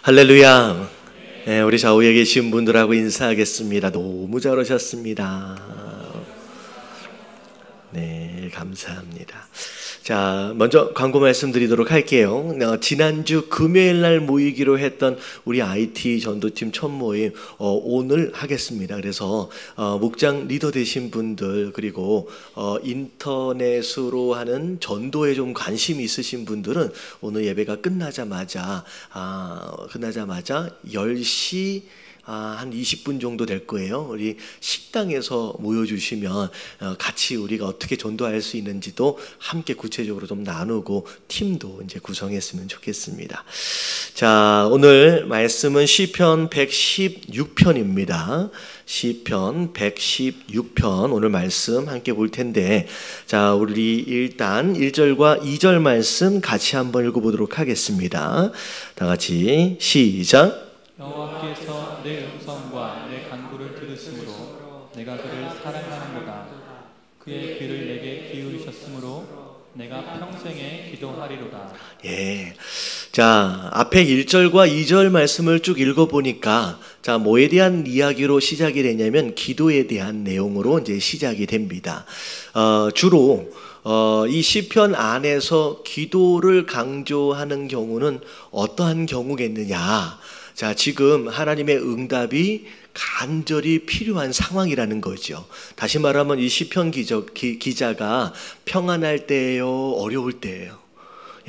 할렐루야. 네, 우리 좌우에 계신 분들하고 인사하겠습니다. 너무 잘 오셨습니다. 네, 감사합니다. 자, 먼저 광고 말씀드리도록 할게요. 지난주 금요일 날 모이기로 했던 우리 IT 전도팀 첫 모임 오늘 하겠습니다. 그래서 목장 리더 되신 분들, 그리고 인터넷으로 하는 전도에 좀 관심이 있으신 분들은 오늘 예배가 끝나자마자 10시 한 20분 정도 될 거예요. 우리 식당에서 모여주시면 같이 우리가 어떻게 전도할 수 있는지도 함께 구체적으로 좀 나누고 팀도 이제 구성했으면 좋겠습니다. 자, 오늘 말씀은 시편 116편입니다. 시편 116편 오늘 말씀 함께 볼 텐데, 자, 우리 일단 1절과 2절 말씀 같이 한번 읽어보도록 하겠습니다. 다 같이 시작. 여호와께서 내 음성과 내 간구를 들으심으로 내가 그를 사랑하는도다. 그의 귀를 내게 기울이셨으므로 내가 평생에 기도하리로다. 예. 자, 앞에 1절과 2절 말씀을 쭉 읽어보니까, 자, 뭐에 대한 이야기로 시작이 되냐면 기도에 대한 내용으로 이제 시작이 됩니다. 주로 이 시편 안에서 기도를 강조하는 경우는 어떠한 경우겠느냐? 자, 지금 하나님의 응답이 간절히 필요한 상황이라는 거죠. 다시 말하면 이 시편 기자가 평안할 때예요, 어려울 때예요?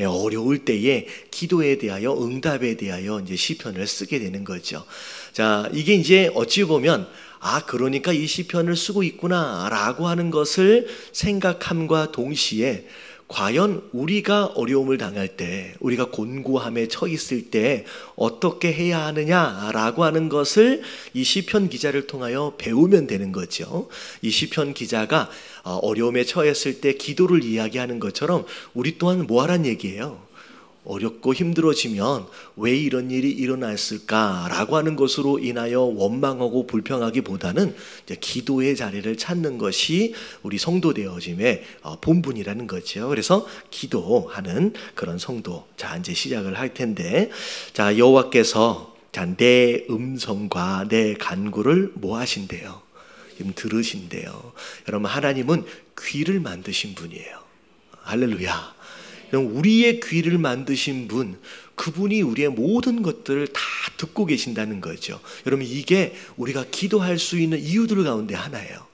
예, 어려울 때에 기도에 대하여, 응답에 대하여 이제 시편을 쓰게 되는 거죠. 자, 이게 이제 어찌 보면 그러니까 이 시편을 쓰고 있구나라고 하는 것을 생각함과 동시에, 과연 우리가 어려움을 당할 때, 우리가 곤고함에 처해 있을 때 어떻게 해야 하느냐라고 하는 것을 이 시편 기자를 통하여 배우면 되는 거죠. 이 시편 기자가 어려움에 처했을 때 기도를 이야기하는 것처럼 우리 또한 뭐 하란 얘기예요? 어렵고 힘들어지면 왜 이런 일이 일어났을까라고 하는 것으로 인하여 원망하고 불평하기보다는 이제 기도의 자리를 찾는 것이 우리 성도 되어짐의 본분이라는 거죠. 그래서 기도하는 그런 성도. 자, 이제 시작을 할 텐데, 자, 여호와께서 내 음성과 내 간구를 뭐 하신대요? 지금 들으신대요. 여러분, 하나님은 귀를 만드신 분이에요. 할렐루야. 우리의 귀를 만드신 분, 그분이 우리의 모든 것들을 다 듣고 계신다는 거죠. 여러분, 이게 우리가 기도할 수 있는 이유들 가운데 하나예요.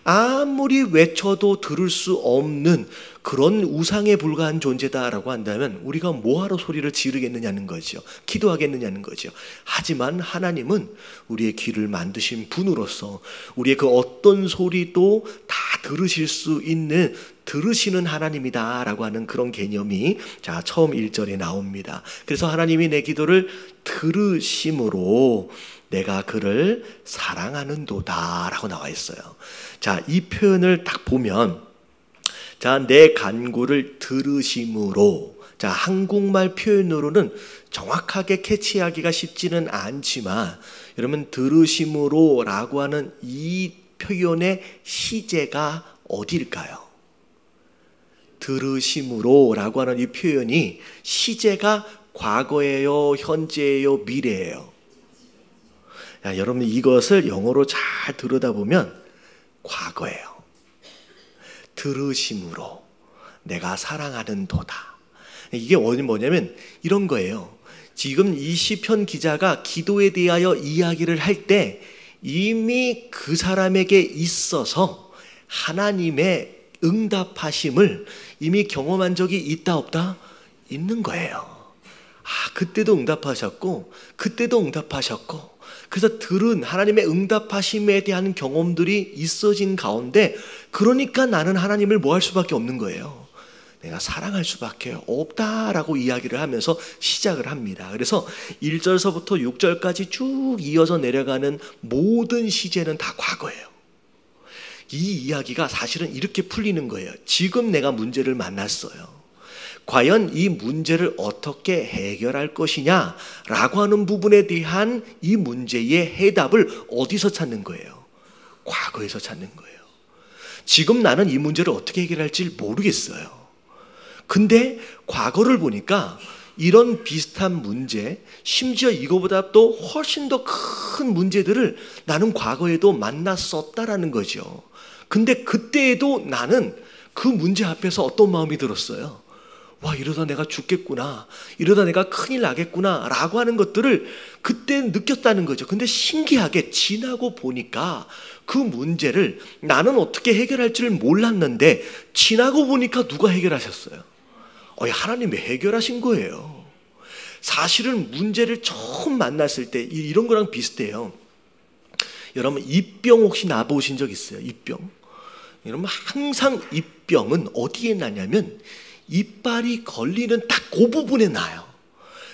아무리 외쳐도 들을 수 없는 그런 우상에 불과한 존재다라고 한다면 우리가 뭐하러 소리를 지르겠느냐는 거죠. 기도하겠느냐는 거죠. 하지만 하나님은 우리의 귀를 만드신 분으로서 우리의 그 어떤 소리도 다 들으실 수 있는, 들으시는 하나님이다라고 하는 그런 개념이, 자, 처음 1절에 나옵니다. 그래서 하나님이 내 기도를 들으심으로 내가 그를 사랑하는도다 라고 나와 있어요. 자, 이 표현을 딱 보면, 자, 내 간구를 들으심으로, 자, 한국말 표현으로는 정확하게 캐치하기가 쉽지는 않지만, 여러분, 들으심으로 라고 하는 이 표현의 시제가 어디일까요? 들으심으로 라고 하는 이 표현이 시제가 과거예요, 현재예요, 미래예요? 야, 여러분, 이것을 영어로 잘 들여다보면 과거예요. 들으심으로 내가 사랑하는도다. 이게 뭐냐면 이런 거예요. 지금 이 시편 기자가 기도에 대하여 이야기를 할 때 이미 그 사람에게 있어서 하나님의 응답하심을 이미 경험한 적이 있다 없다? 있는 거예요. 그때도 응답하셨고 그때도 응답하셨고, 그래서 들은 하나님의 응답하심에 대한 경험들이 있어진 가운데, 그러니까 나는 하나님을 뭐 할 수밖에 없는 거예요. 내가 사랑할 수밖에 없다라고 이야기를 하면서 시작을 합니다. 그래서 1절서부터 6절까지 쭉 이어서 내려가는 모든 시제는 다 과거예요. 이 이야기가 사실은 이렇게 풀리는 거예요. 지금 내가 문제를 만났어요. 과연 이 문제를 어떻게 해결할 것이냐라고 하는 부분에 대한 이 문제의 해답을 어디서 찾는 거예요? 과거에서 찾는 거예요. 지금 나는 이 문제를 어떻게 해결할지 모르겠어요. 근데 과거를 보니까 이런 비슷한 문제, 심지어 이거보다 또 훨씬 더 큰 문제들을 나는 과거에도 만났었다라는 거죠. 근데 그때에도 나는 그 문제 앞에서 어떤 마음이 들었어요? 와, 이러다 내가 죽겠구나, 이러다 내가 큰일 나겠구나 라고 하는 것들을 그때 느꼈다는 거죠. 근데 신기하게 지나고 보니까 그 문제를 나는 어떻게 해결할 줄 몰랐는데 지나고 보니까 누가 해결하셨어요? 하나님이 해결하신 거예요. 사실은 문제를 처음 만났을 때 이런 거랑 비슷해요. 여러분, 입병 혹시 나보신 적 있어요? 입병. 여러분, 항상 입병은 어디에 나냐면 이빨이 걸리는 딱 그 부분에 나요.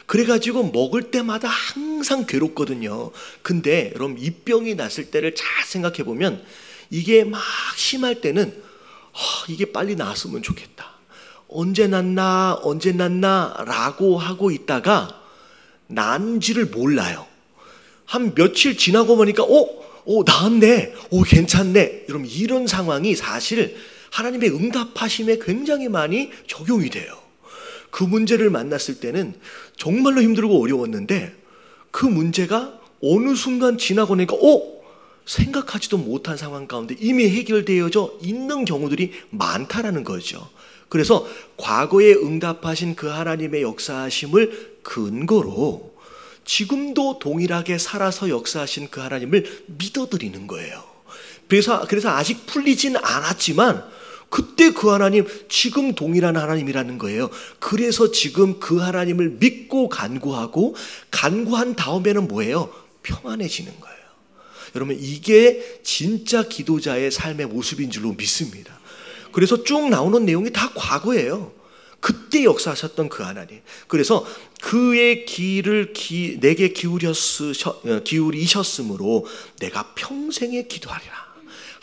그래가지고 먹을 때마다 항상 괴롭거든요. 근데 여러분, 입병이 났을 때를 잘 생각해 보면 이게 막 심할 때는 이게 빨리 나았으면 좋겠다, 언제 났나 라고 하고 있다가 난지를 몰라요. 한 며칠 지나고 보니까 나았네, 괜찮네. 여러분, 이런 상황이 사실 하나님의 응답하심에 굉장히 많이 적용이 돼요. 그 문제를 만났을 때는 정말로 힘들고 어려웠는데 그 문제가 어느 순간 지나고 나니까 생각하지도 못한 상황 가운데 이미 해결되어져 있는 경우들이 많다라는 거죠. 그래서 과거에 응답하신 그 하나님의 역사하심을 근거로 지금도 동일하게 살아서 역사하신 그 하나님을 믿어드리는 거예요. 그래서 아직 풀리진 않았지만 그때 그 하나님 지금 동일한 하나님이라는 거예요. 그래서 지금 그 하나님을 믿고 간구한 다음에는 뭐예요? 평안해지는 거예요. 여러분, 이게 진짜 기도자의 삶의 모습인 줄로 믿습니다. 그래서 쭉 나오는 내용이 다 과거예요. 그때 역사하셨던 그 하나님. 그래서 그의 귀를 내게 기울이셨으므로 내가 평생에 기도하리라.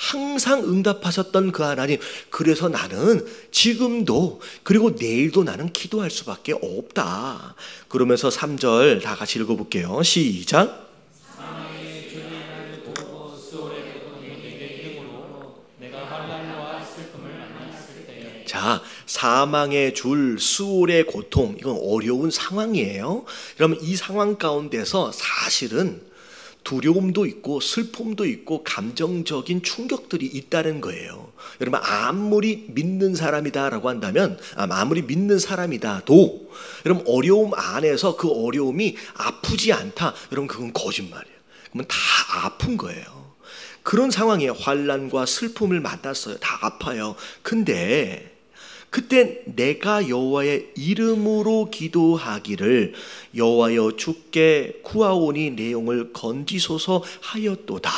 항상 응답하셨던 그 하나님. 그래서 나는 지금도 그리고 내일도 나는 기도할 수밖에 없다. 그러면서 3절 다 같이 읽어볼게요. 시작. 자, 사망의 줄, 수월의 고통, 이건 어려운 상황이에요. 그러면 이 상황 가운데서 사실은 두려움도 있고 슬픔도 있고 감정적인 충격들이 있다는 거예요. 여러분, 아무리 믿는 사람이다라고 한다면, 아무리 믿는 사람이다도 여러분, 어려움 안에서 그 어려움이 아프지 않다, 여러분, 그건 거짓말이에요. 그러면 다 아픈 거예요. 그런 상황이에요. 환난과 슬픔을 만났어요. 다 아파요. 근데 그때 내가 여호와의 이름으로 기도하기를 여호와여 주께 구하오니 내 영을 건지소서 하였도다.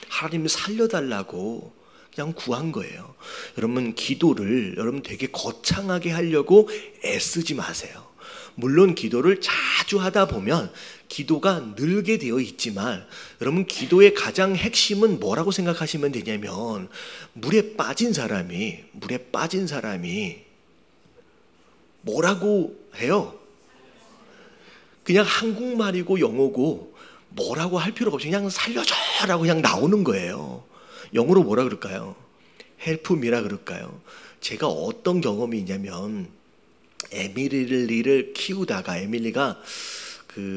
하나님 살려달라고 그냥 구한 거예요. 여러분, 기도를 여러분 되게 거창하게 하려고 애쓰지 마세요. 물론 기도를 자주 하다 보면 기도가 늘게 되어 있지만 여러분, 기도의 가장 핵심은 뭐라고 생각하시면 되냐면 물에 빠진 사람이 뭐라고 해요? 그냥 한국말이고 영어고 뭐라고 할 필요가 없이 그냥 살려줘라고 그냥 나오는 거예요. 영어로 뭐라 그럴까요? help me라 그럴까요? 제가 어떤 경험이 있냐면 에밀리를 키우다가 에밀리가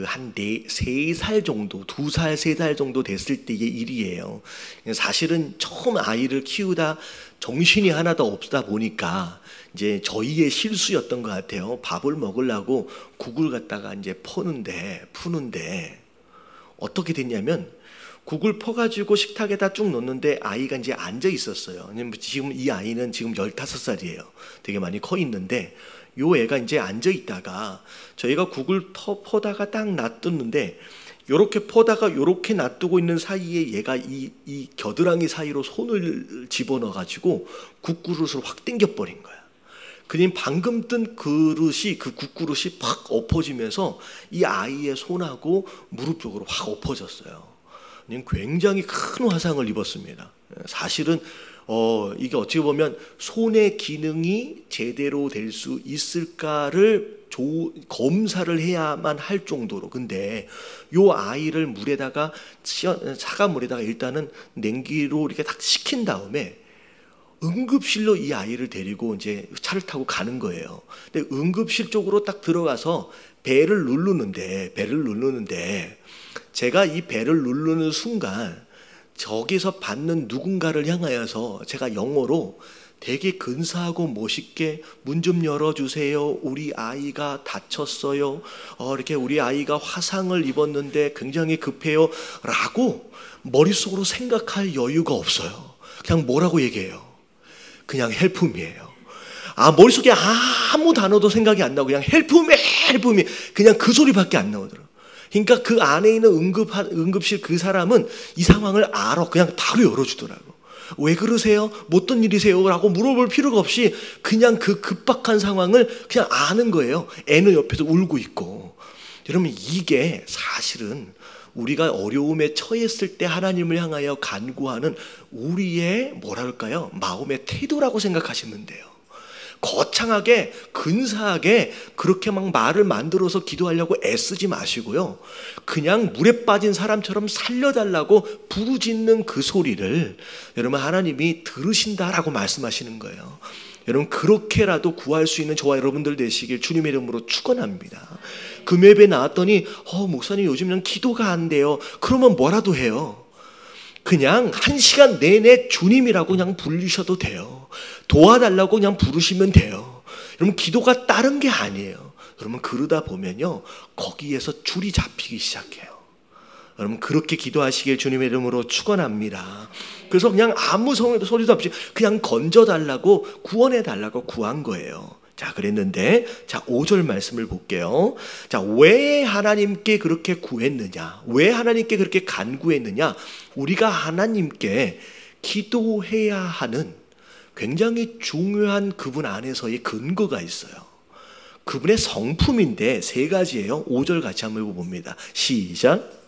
한 3살 정도, 2살, 3살 정도 됐을 때의 일이에요. 사실은 처음 아이를 키우다 정신이 하나도 없다 보니까 이제 저희의 실수였던 것 같아요. 밥을 먹으려고 국을 갖다가 이제 푸는데 어떻게 됐냐면 국을 퍼가지고 식탁에다 쭉 놓는데 아이가 이제 앉아 있었어요. 지금 이 아이는 지금 15살이에요. 되게 많이 커 있는데 요 애가 이제 앉아 있다가 저희가 국을 퍼다가 딱 놔뒀는데 요렇게 퍼다가 요렇게 놔두고 있는 사이에 얘가 이 겨드랑이 사이로 손을 집어넣어가지고 국그릇을 확 당겨버린 거야. 그님 방금 뜬 그릇이, 그 국그릇이 팍 엎어지면서 이 아이의 손하고 무릎 쪽으로 확 엎어졌어요. 굉장히 큰 화상을 입었습니다. 사실은 이게 어떻게 보면 손의 기능이 제대로 될 수 있을까를 검사를 해야만 할 정도로. 근데 요 아이를 물에다가 차가운 물에다가 일단은 냉기로 이렇게 딱 식힌 다음에 응급실로 이 아이를 데리고 이제 차를 타고 가는 거예요. 근데 응급실 쪽으로 딱 들어가서 배를 누르는데 제가 이 배를 누르는 순간 저기서 받는 누군가를 향하여서 제가 영어로 되게 근사하고 멋있게 문 좀 열어주세요. 우리 아이가 다쳤어요. 이렇게 우리 아이가 화상을 입었는데 굉장히 급해요. 라고 머릿속으로 생각할 여유가 없어요. 그냥 뭐라고 얘기해요? 그냥 헬프미예요. 머릿속에 아무 단어도 생각이 안 나고 그냥 헬프미 그냥 그 소리밖에 안 나오더라고요. 그러니까 그 안에 있는 응급실 그 사람은 이 상황을 알아. 그냥 바로 열어주더라고요. 왜 그러세요? 뭐 어떤 일이세요? 라고 물어볼 필요가 없이 그냥 그 급박한 상황을 그냥 아는 거예요. 애는 옆에서 울고 있고. 여러분, 이게 사실은 우리가 어려움에 처했을 때 하나님을 향하여 간구하는 우리의 뭐랄까요? 마음의 태도라고 생각하시면 돼요. 거창하게 근사하게 그렇게 막 말을 만들어서 기도하려고 애쓰지 마시고요. 그냥 물에 빠진 사람처럼 살려달라고 부르짖는 그 소리를 여러분 하나님이 들으신다라고 말씀하시는 거예요. 여러분, 그렇게라도 구할 수 있는 저와 여러분들 되시길 주님의 이름으로 축원합니다. 금요일에 나왔더니 목사님 요즘 그냥 기도가 안 돼요. 그러면 뭐라도 해요. 그냥 1시간 내내 주님이라고 그냥 부르셔도 돼요. 도와달라고 그냥 부르시면 돼요. 여러분, 기도가 다른 게 아니에요. 여러분, 그러다 보면요 거기에서 줄이 잡히기 시작해요. 여러분, 그렇게 기도하시길 주님의 이름으로 축원합니다. 그래서 그냥 아무 소리도 없이 그냥 건져달라고 구원해달라고 구한 거예요. 자, 그랬는데, 자, 5절 말씀을 볼게요. 자, 왜 하나님께 그렇게 구했느냐? 왜 하나님께 그렇게 간구했느냐? 우리가 하나님께 기도해야 하는 굉장히 중요한 그분 안에서의 근거가 있어요. 그분의 성품인데 3가지예요. 5절 같이 한번 읽어봅니다. 시작.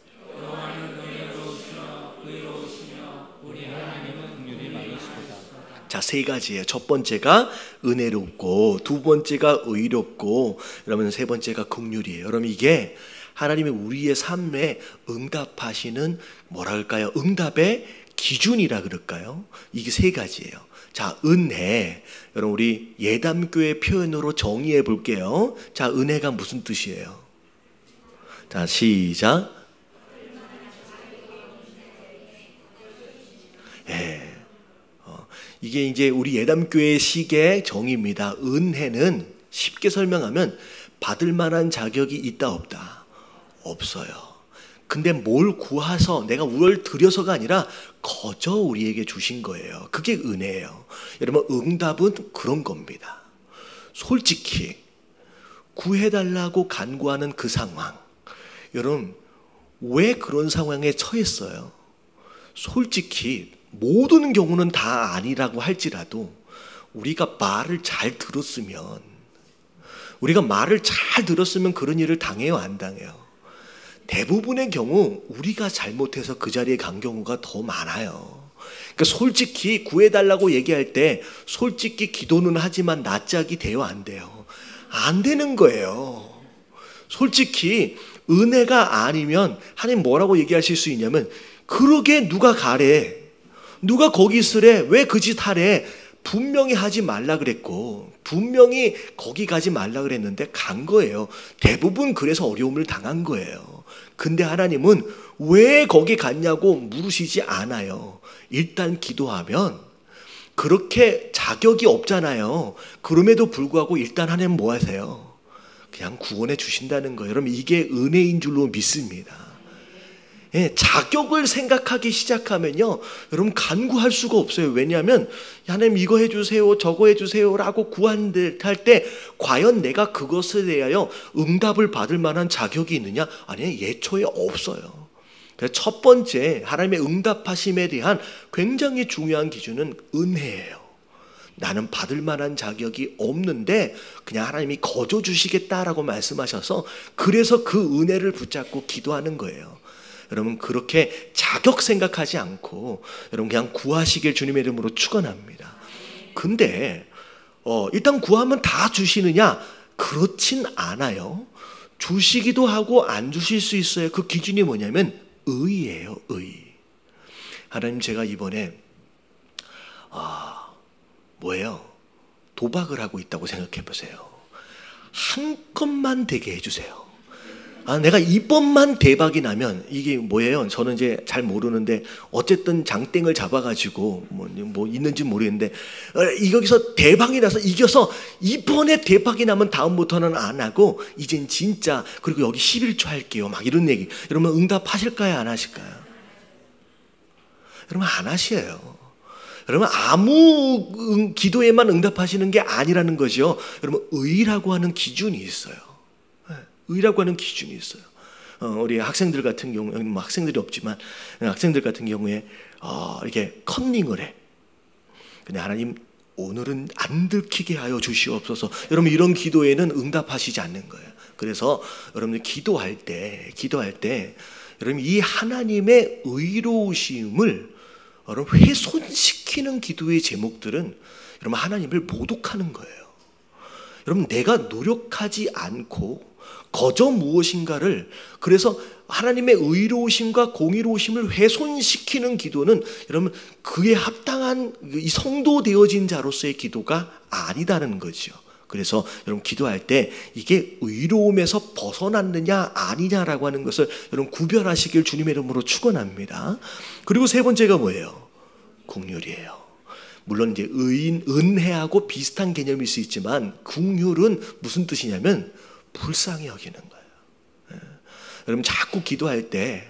자, 3가지예요. 첫 번째가 은혜롭고, 두 번째가 의롭고, 그러면 세 번째가 긍휼이에요. 여러분, 이게 하나님의 우리의 삶에 응답하시는 뭐랄까요? 응답의 기준이라 그럴까요? 이게 3가지예요. 자, 은혜. 여러분, 우리 예담교회 표현으로 정의해 볼게요. 자, 은혜가 무슨 뜻이에요? 자, 시작. 이게 이제 우리 예담교회 식의 정의입니다. 은혜는 쉽게 설명하면 받을 만한 자격이 있다 없다? 없어요. 근데 뭘 구해서 내가 뭘 드려서가 아니라 거저 우리에게 주신 거예요. 그게 은혜예요. 여러분, 응답은 그런 겁니다. 솔직히 구해달라고 간구하는 그 상황, 여러분 왜 그런 상황에 처했어요? 솔직히 모든 경우는 다 아니라고 할지라도 우리가 말을 잘 들었으면 그런 일을 당해요, 안 당해요? 대부분의 경우 우리가 잘못해서 그 자리에 간 경우가 더 많아요. 그러니까 솔직히 구해달라고 얘기할 때 솔직히 기도는 하지만 낯짝이 돼요, 안 돼요? 안 되는 거예요. 솔직히 은혜가 아니면 하나님 뭐라고 얘기하실 수 있냐면, 그러게 누가 가래, 누가 거기 있으래, 왜 그 짓 하래, 분명히 하지 말라 그랬고 분명히 거기 가지 말라 그랬는데 간 거예요. 대부분 그래서 어려움을 당한 거예요. 근데 하나님은 왜 거기 갔냐고 물으시지 않아요. 일단 기도하면 그렇게 자격이 없잖아요. 그럼에도 불구하고 일단 하나님 뭐 하세요? 그냥 구원해 주신다는 거예요. 여러분, 이게 은혜인 줄로 믿습니다. 예, 자격을 생각하기 시작하면요, 여러분 간구할 수가 없어요. 왜냐하면 하나님 이거 해주세요, 저거 해주세요 라고 구할 때 과연 내가 그것에 대하여 응답을 받을 만한 자격이 있느냐? 아니요, 예초에 없어요. 그래서 첫 번째 하나님의 응답하심에 대한 굉장히 중요한 기준은 은혜예요. 나는 받을 만한 자격이 없는데 그냥 하나님이 거저 주시겠다라고 말씀하셔서 그래서 그 은혜를 붙잡고 기도하는 거예요. 여러분, 그렇게 자격 생각하지 않고 여러분 그냥 구하시길 주님의 이름으로 축원합니다. 근데 일단 구하면 다 주시느냐? 그렇진 않아요. 주시기도 하고 안 주실 수 있어요. 그 기준이 뭐냐면 의예요, 의. 하나님, 제가 이번에 뭐예요? 도박을 하고 있다고 생각해 보세요. 한 건만 되게 해주세요. 내가 이번만 대박이 나면 이게 뭐예요? 저는 이제 잘 모르는데 어쨌든 장땡을 잡아가지고 뭐 있는지 모르겠는데 여기서 대박이 나서 이겨서 이번에 대박이 나면 다음부터는 안 하고 이젠 진짜 그리고 여기 11조 할게요. 막 이런 얘기. 여러분 응답하실까요? 안 하실까요? 여러분 안 하셔요. 여러분 아무 기도에만 응답하시는 게 아니라는 거죠. 여러분 의라고 하는 기준이 있어요. 의라고 하는 기준이 있어요. 우리 학생들 같은 경우, 뭐 학생들이 없지만 학생들 같은 경우에 이렇게 컨닝을 해. 근데 하나님 오늘은 안 들키게 하여 주시옵소서. 여러분 이런 기도에는 응답하시지 않는 거예요. 그래서 여러분들 기도할 때 여러분 이 하나님의 의로우심을 여러분 훼손시키는 기도의 제목들은 여러분 하나님을 모독하는 거예요. 여러분 내가 노력하지 않고 거저 무엇인가를 그래서 하나님의 의로우심과 공의로우심을 훼손시키는 기도는 여러분 그에 합당한 이 성도 되어진 자로서의 기도가 아니다는 거죠. 그래서 여러분 기도할 때 이게 의로움에서 벗어났느냐 아니냐라고 하는 것을 여러분 구별하시길 주님의 이름으로 축원합니다. 그리고 세 번째가 뭐예요? 긍휼이에요. 물론 이제 은혜하고 비슷한 개념일 수 있지만 긍휼은 무슨 뜻이냐면 불쌍히 여기는 거예요. 여러분 자꾸 기도할 때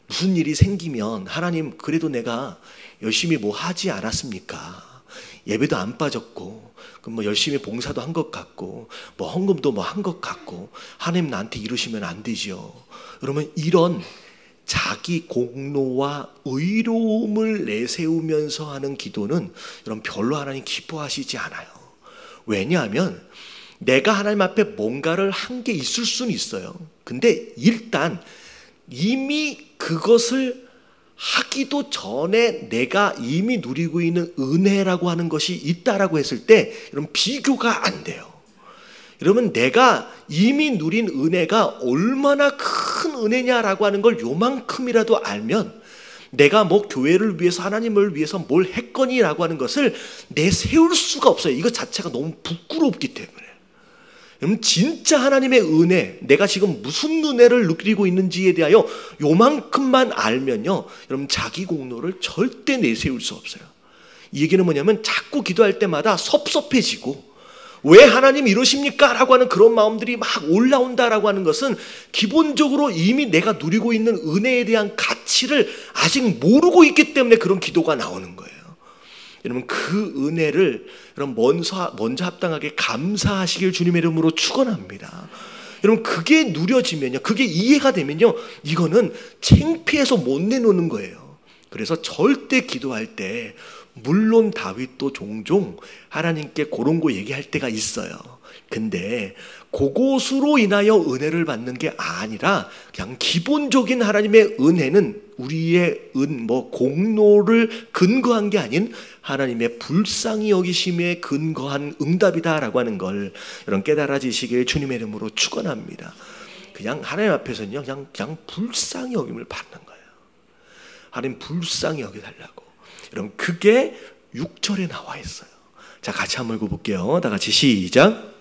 무슨 일이 생기면 하나님 그래도 내가 열심히 뭐 하지 않았습니까? 예배도 안 빠졌고 뭐 열심히 봉사도 한 것 같고 뭐 헌금도 뭐 한 것 같고 하나님 나한테 이러시면 안 되죠. 여러분 이런 자기 공로와 의로움을 내세우면서 하는 기도는 여러분 별로 하나님 기뻐하시지 않아요. 왜냐하면 내가 하나님 앞에 뭔가를 한 게 있을 수는 있어요. 근데 일단 이미 그것을 하기도 전에 내가 이미 누리고 있는 은혜라고 하는 것이 있다라고 했을 때 여러분 비교가 안 돼요. 여러분 내가 이미 누린 은혜가 얼마나 큰 은혜냐라고 하는 걸 요만큼이라도 알면 내가 뭐 교회를 위해서 하나님을 위해서 뭘 했거니라고 하는 것을 내세울 수가 없어요. 이것 자체가 너무 부끄럽기 때문에. 여러분 진짜 하나님의 은혜, 내가 지금 무슨 은혜를 누리고 있는지에 대하여 요만큼만 알면요 여러분 자기 공로를 절대 내세울 수 없어요. 이 얘기는 뭐냐면 자꾸 기도할 때마다 섭섭해지고 왜 하나님 이러십니까? 라고 하는 그런 마음들이 막 올라온다라고 하는 것은 기본적으로 이미 내가 누리고 있는 은혜에 대한 가치를 아직 모르고 있기 때문에 그런 기도가 나오는 거예요. 여러분 그 은혜를 여러분 먼저 합당하게 감사하시길 주님의 이름으로 축원합니다. 여러분 그게 누려지면요, 그게 이해가 되면요, 이거는 창피해서 못 내놓는 거예요. 그래서 절대 기도할 때 물론 다윗도 종종 하나님께 그런 거 얘기할 때가 있어요. 근데 그것으로 인하여 은혜를 받는 게 아니라 그냥 기본적인 하나님의 은혜는 우리의 공로를 근거한 게 아닌 하나님의 불쌍히 여기심에 근거한 응답이다라고 하는 걸 여러분 깨달아지시길 주님의 이름으로 축원합니다. 그냥 하나님 앞에서는요 그냥 불쌍히 여김을 받는 거예요. 하나님 불쌍히 여겨달라고. 여러분 그게 6절에 나와 있어요. 자 같이 한번 읽어볼게요. 다 같이 시작.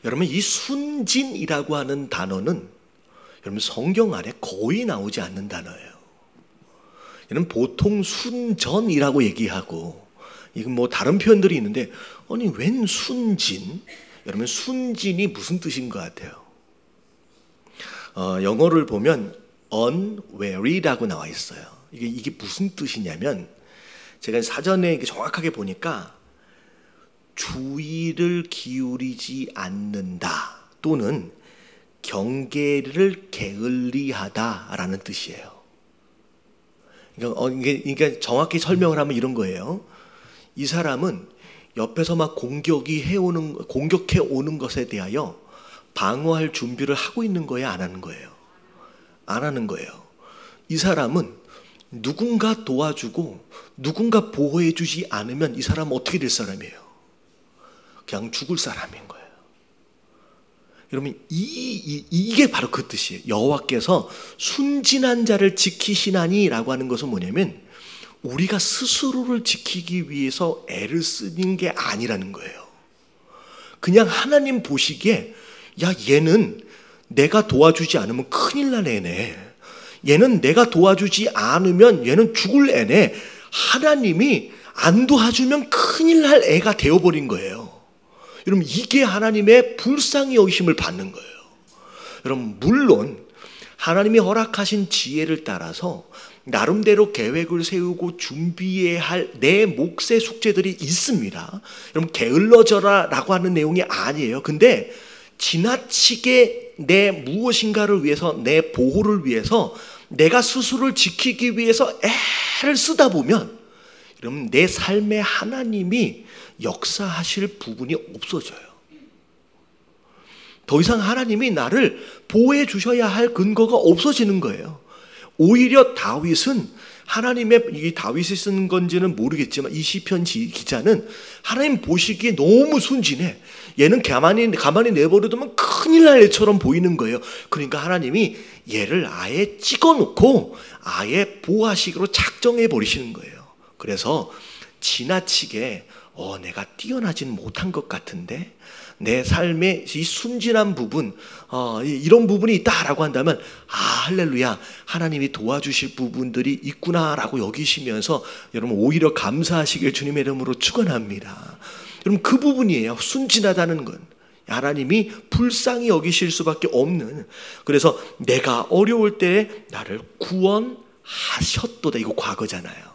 여러분 이 순진이라고 하는 단어는 여러분 성경 안에 거의 나오지 않는 단어예요. 여러분 보통 순전이라고 얘기하고 이건 뭐 다른 표현들이 있는데 아니 웬 순진? 여러분 순진이 무슨 뜻인 것 같아요? 영어를 보면 unwary라고 나와 있어요. 이게 무슨 뜻이냐면 제가 사전에 정확하게 보니까 주의를 기울이지 않는다 또는 경계를 게을리하다라는 뜻이에요. 그러니까 정확히 설명을 하면 이런 거예요. 이 사람은 옆에서 막 공격해 오는 것에 대하여 방어할 준비를 하고 있는 거예요? 안 하는 거예요? 안 하는 거예요. 이 사람은 누군가 도와주고 누군가 보호해 주지 않으면 이 사람은 어떻게 될 사람이에요? 그냥 죽을 사람인 거예요. 여러분 이게 바로 그 뜻이에요. 여호와께서 순진한 자를 지키시나니라고 하는 것은 뭐냐면 우리가 스스로를 지키기 위해서 애를 쓰는 게 아니라는 거예요. 그냥 하나님 보시기에 야 얘는 내가 도와주지 않으면 큰일 날 애네. 얘는 내가 도와주지 않으면 얘는 죽을 애네. 하나님이 안 도와주면 큰일 날 애가 되어버린 거예요. 여러분 이게 하나님의 불쌍히 여기심을 받는 거예요. 여러분 물론 하나님이 허락하신 지혜를 따라서 나름대로 계획을 세우고 준비해야 할 내 몫의 숙제들이 있습니다. 여러분 게을러져라 라고 하는 내용이 아니에요. 근데 지나치게 내 무엇인가를 위해서 내 보호를 위해서 내가 스스로를 지키기 위해서 애를 쓰다 보면 여러분 내 삶에 하나님이 역사하실 부분이 없어져요. 더 이상 하나님이 나를 보호해 주셔야 할 근거가 없어지는 거예요. 오히려 다윗은 하나님의 이 다윗이 쓴 건지는 모르겠지만 이 시편 기자는 하나님 보시기에 너무 순진해. 얘는 가만히 내버려두면 큰일 날 애처럼 보이는 거예요. 그러니까 하나님이 얘를 아예 찍어놓고 아예 보호하시기로 작정해 버리시는 거예요. 그래서 지나치게 내가 뛰어나진 못한 것 같은데 내 삶의 이 순진한 부분 이런 부분이 있다라고 한다면 할렐루야 하나님이 도와주실 부분들이 있구나라고 여기시면서 여러분 오히려 감사하시길 주님의 이름으로 축원합니다. 여러분 그 부분이에요. 순진하다는 건 하나님이 불쌍히 여기실 수밖에 없는. 그래서 내가 어려울 때 나를 구원하셨도다. 이거 과거잖아요.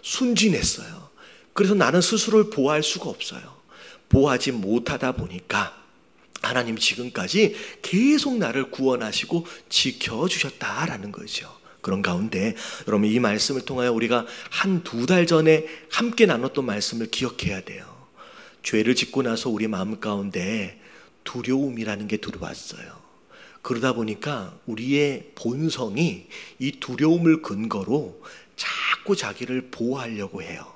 순진했어요. 그래서 나는 스스로를 보호할 수가 없어요. 보호하지 못하다 보니까 하나님 지금까지 계속 나를 구원하시고 지켜주셨다라는 거죠. 그런 가운데 여러분 이 말씀을 통하여 우리가 한 두 달 전에 함께 나눴던 말씀을 기억해야 돼요. 죄를 짓고 나서 우리 마음 가운데 두려움이라는 게 들어왔어요. 그러다 보니까 우리의 본성이 이 두려움을 근거로 자꾸 자기를 보호하려고 해요.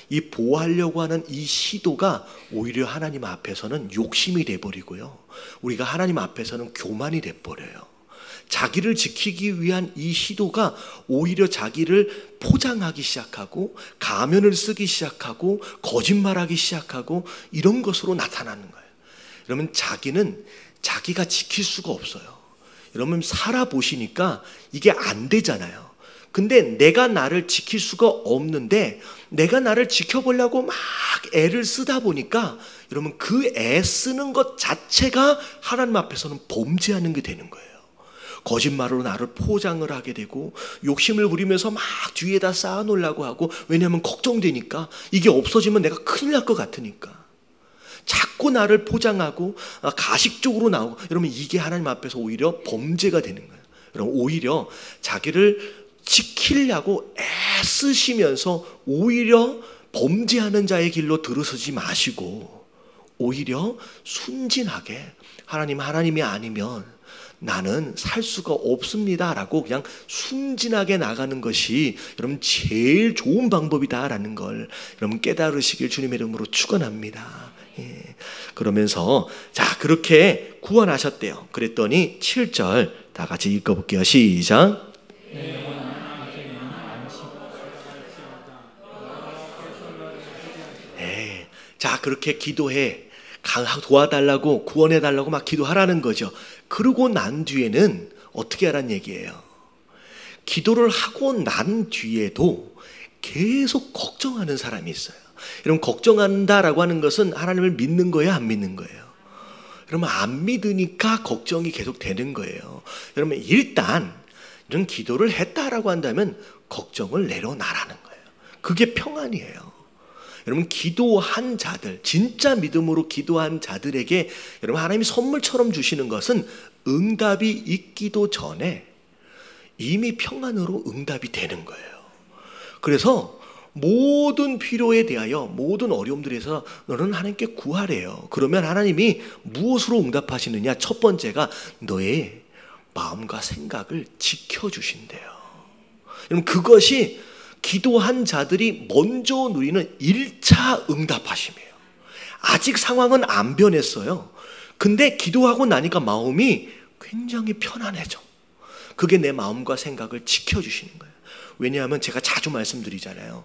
이 보호하려고 하는 이 시도가 오히려 하나님 앞에서는 욕심이 돼버리고요. 우리가 하나님 앞에서는 교만이 돼버려요. 자기를 지키기 위한 이 시도가 오히려 자기를 포장하기 시작하고 가면을 쓰기 시작하고 거짓말하기 시작하고 이런 것으로 나타나는 거예요. 여러분 자기는 자기가 지킬 수가 없어요. 여러분 살아보시니까 이게 안 되잖아요. 근데 내가 나를 지킬 수가 없는데 내가 나를 지켜보려고 막 애를 쓰다 보니까 여러분 그 애 쓰는 것 자체가 하나님 앞에서는 범죄하는 게 되는 거예요. 거짓말로 나를 포장을 하게 되고 욕심을 부리면서 막 뒤에다 쌓아놓으려고 하고 왜냐하면 걱정되니까 이게 없어지면 내가 큰일 날 것 같으니까 자꾸 나를 포장하고 가식적으로 나오고 여러분 이게 하나님 앞에서 오히려 범죄가 되는 거예요. 여러분 오히려 자기를 지키려고 애쓰시면서 오히려 범죄하는 자의 길로 들어서지 마시고 오히려 순진하게 하나님이 아니면 나는 살 수가 없습니다 라고 그냥 순진하게 나가는 것이 여러분 제일 좋은 방법이다라는 걸 여러분 깨달으시길 주님의 이름으로 축원합니다. 그러면서 자 그렇게 구원하셨대요. 그랬더니 7절 다 같이 읽어볼게요. 시작. 자 그렇게 기도해 도와달라고 구원해달라고 막 기도하라는 거죠. 그러고 난 뒤에는 어떻게 하라는 얘기예요. 기도를 하고 난 뒤에도 계속 걱정하는 사람이 있어요. 여러분 걱정한다라고 하는 것은 하나님을 믿는 거예요, 안 믿는 거예요? 여러분 안 믿으니까 걱정이 계속 되는 거예요. 여러분 일단 이런 기도를 했다라고 한다면 걱정을 내려놔라는 거예요. 그게 평안이에요. 여러분 기도한 자들, 진짜 믿음으로 기도한 자들에게 여러분 하나님이 선물처럼 주시는 것은 응답이 있기도 전에 이미 평안으로 응답이 되는 거예요. 그래서 모든 필요에 대하여 모든 어려움들에서 너는 하나님께 구하래요. 그러면 하나님이 무엇으로 응답하시느냐? 첫 번째가 너의 마음과 생각을 지켜주신대요. 여러분 그것이 기도한 자들이 먼저 누리는 1차 응답하심이에요. 아직 상황은 안 변했어요. 근데 기도하고 나니까 마음이 굉장히 편안해져. 그게 내 마음과 생각을 지켜주시는 거예요. 왜냐하면 제가 자주 말씀드리잖아요.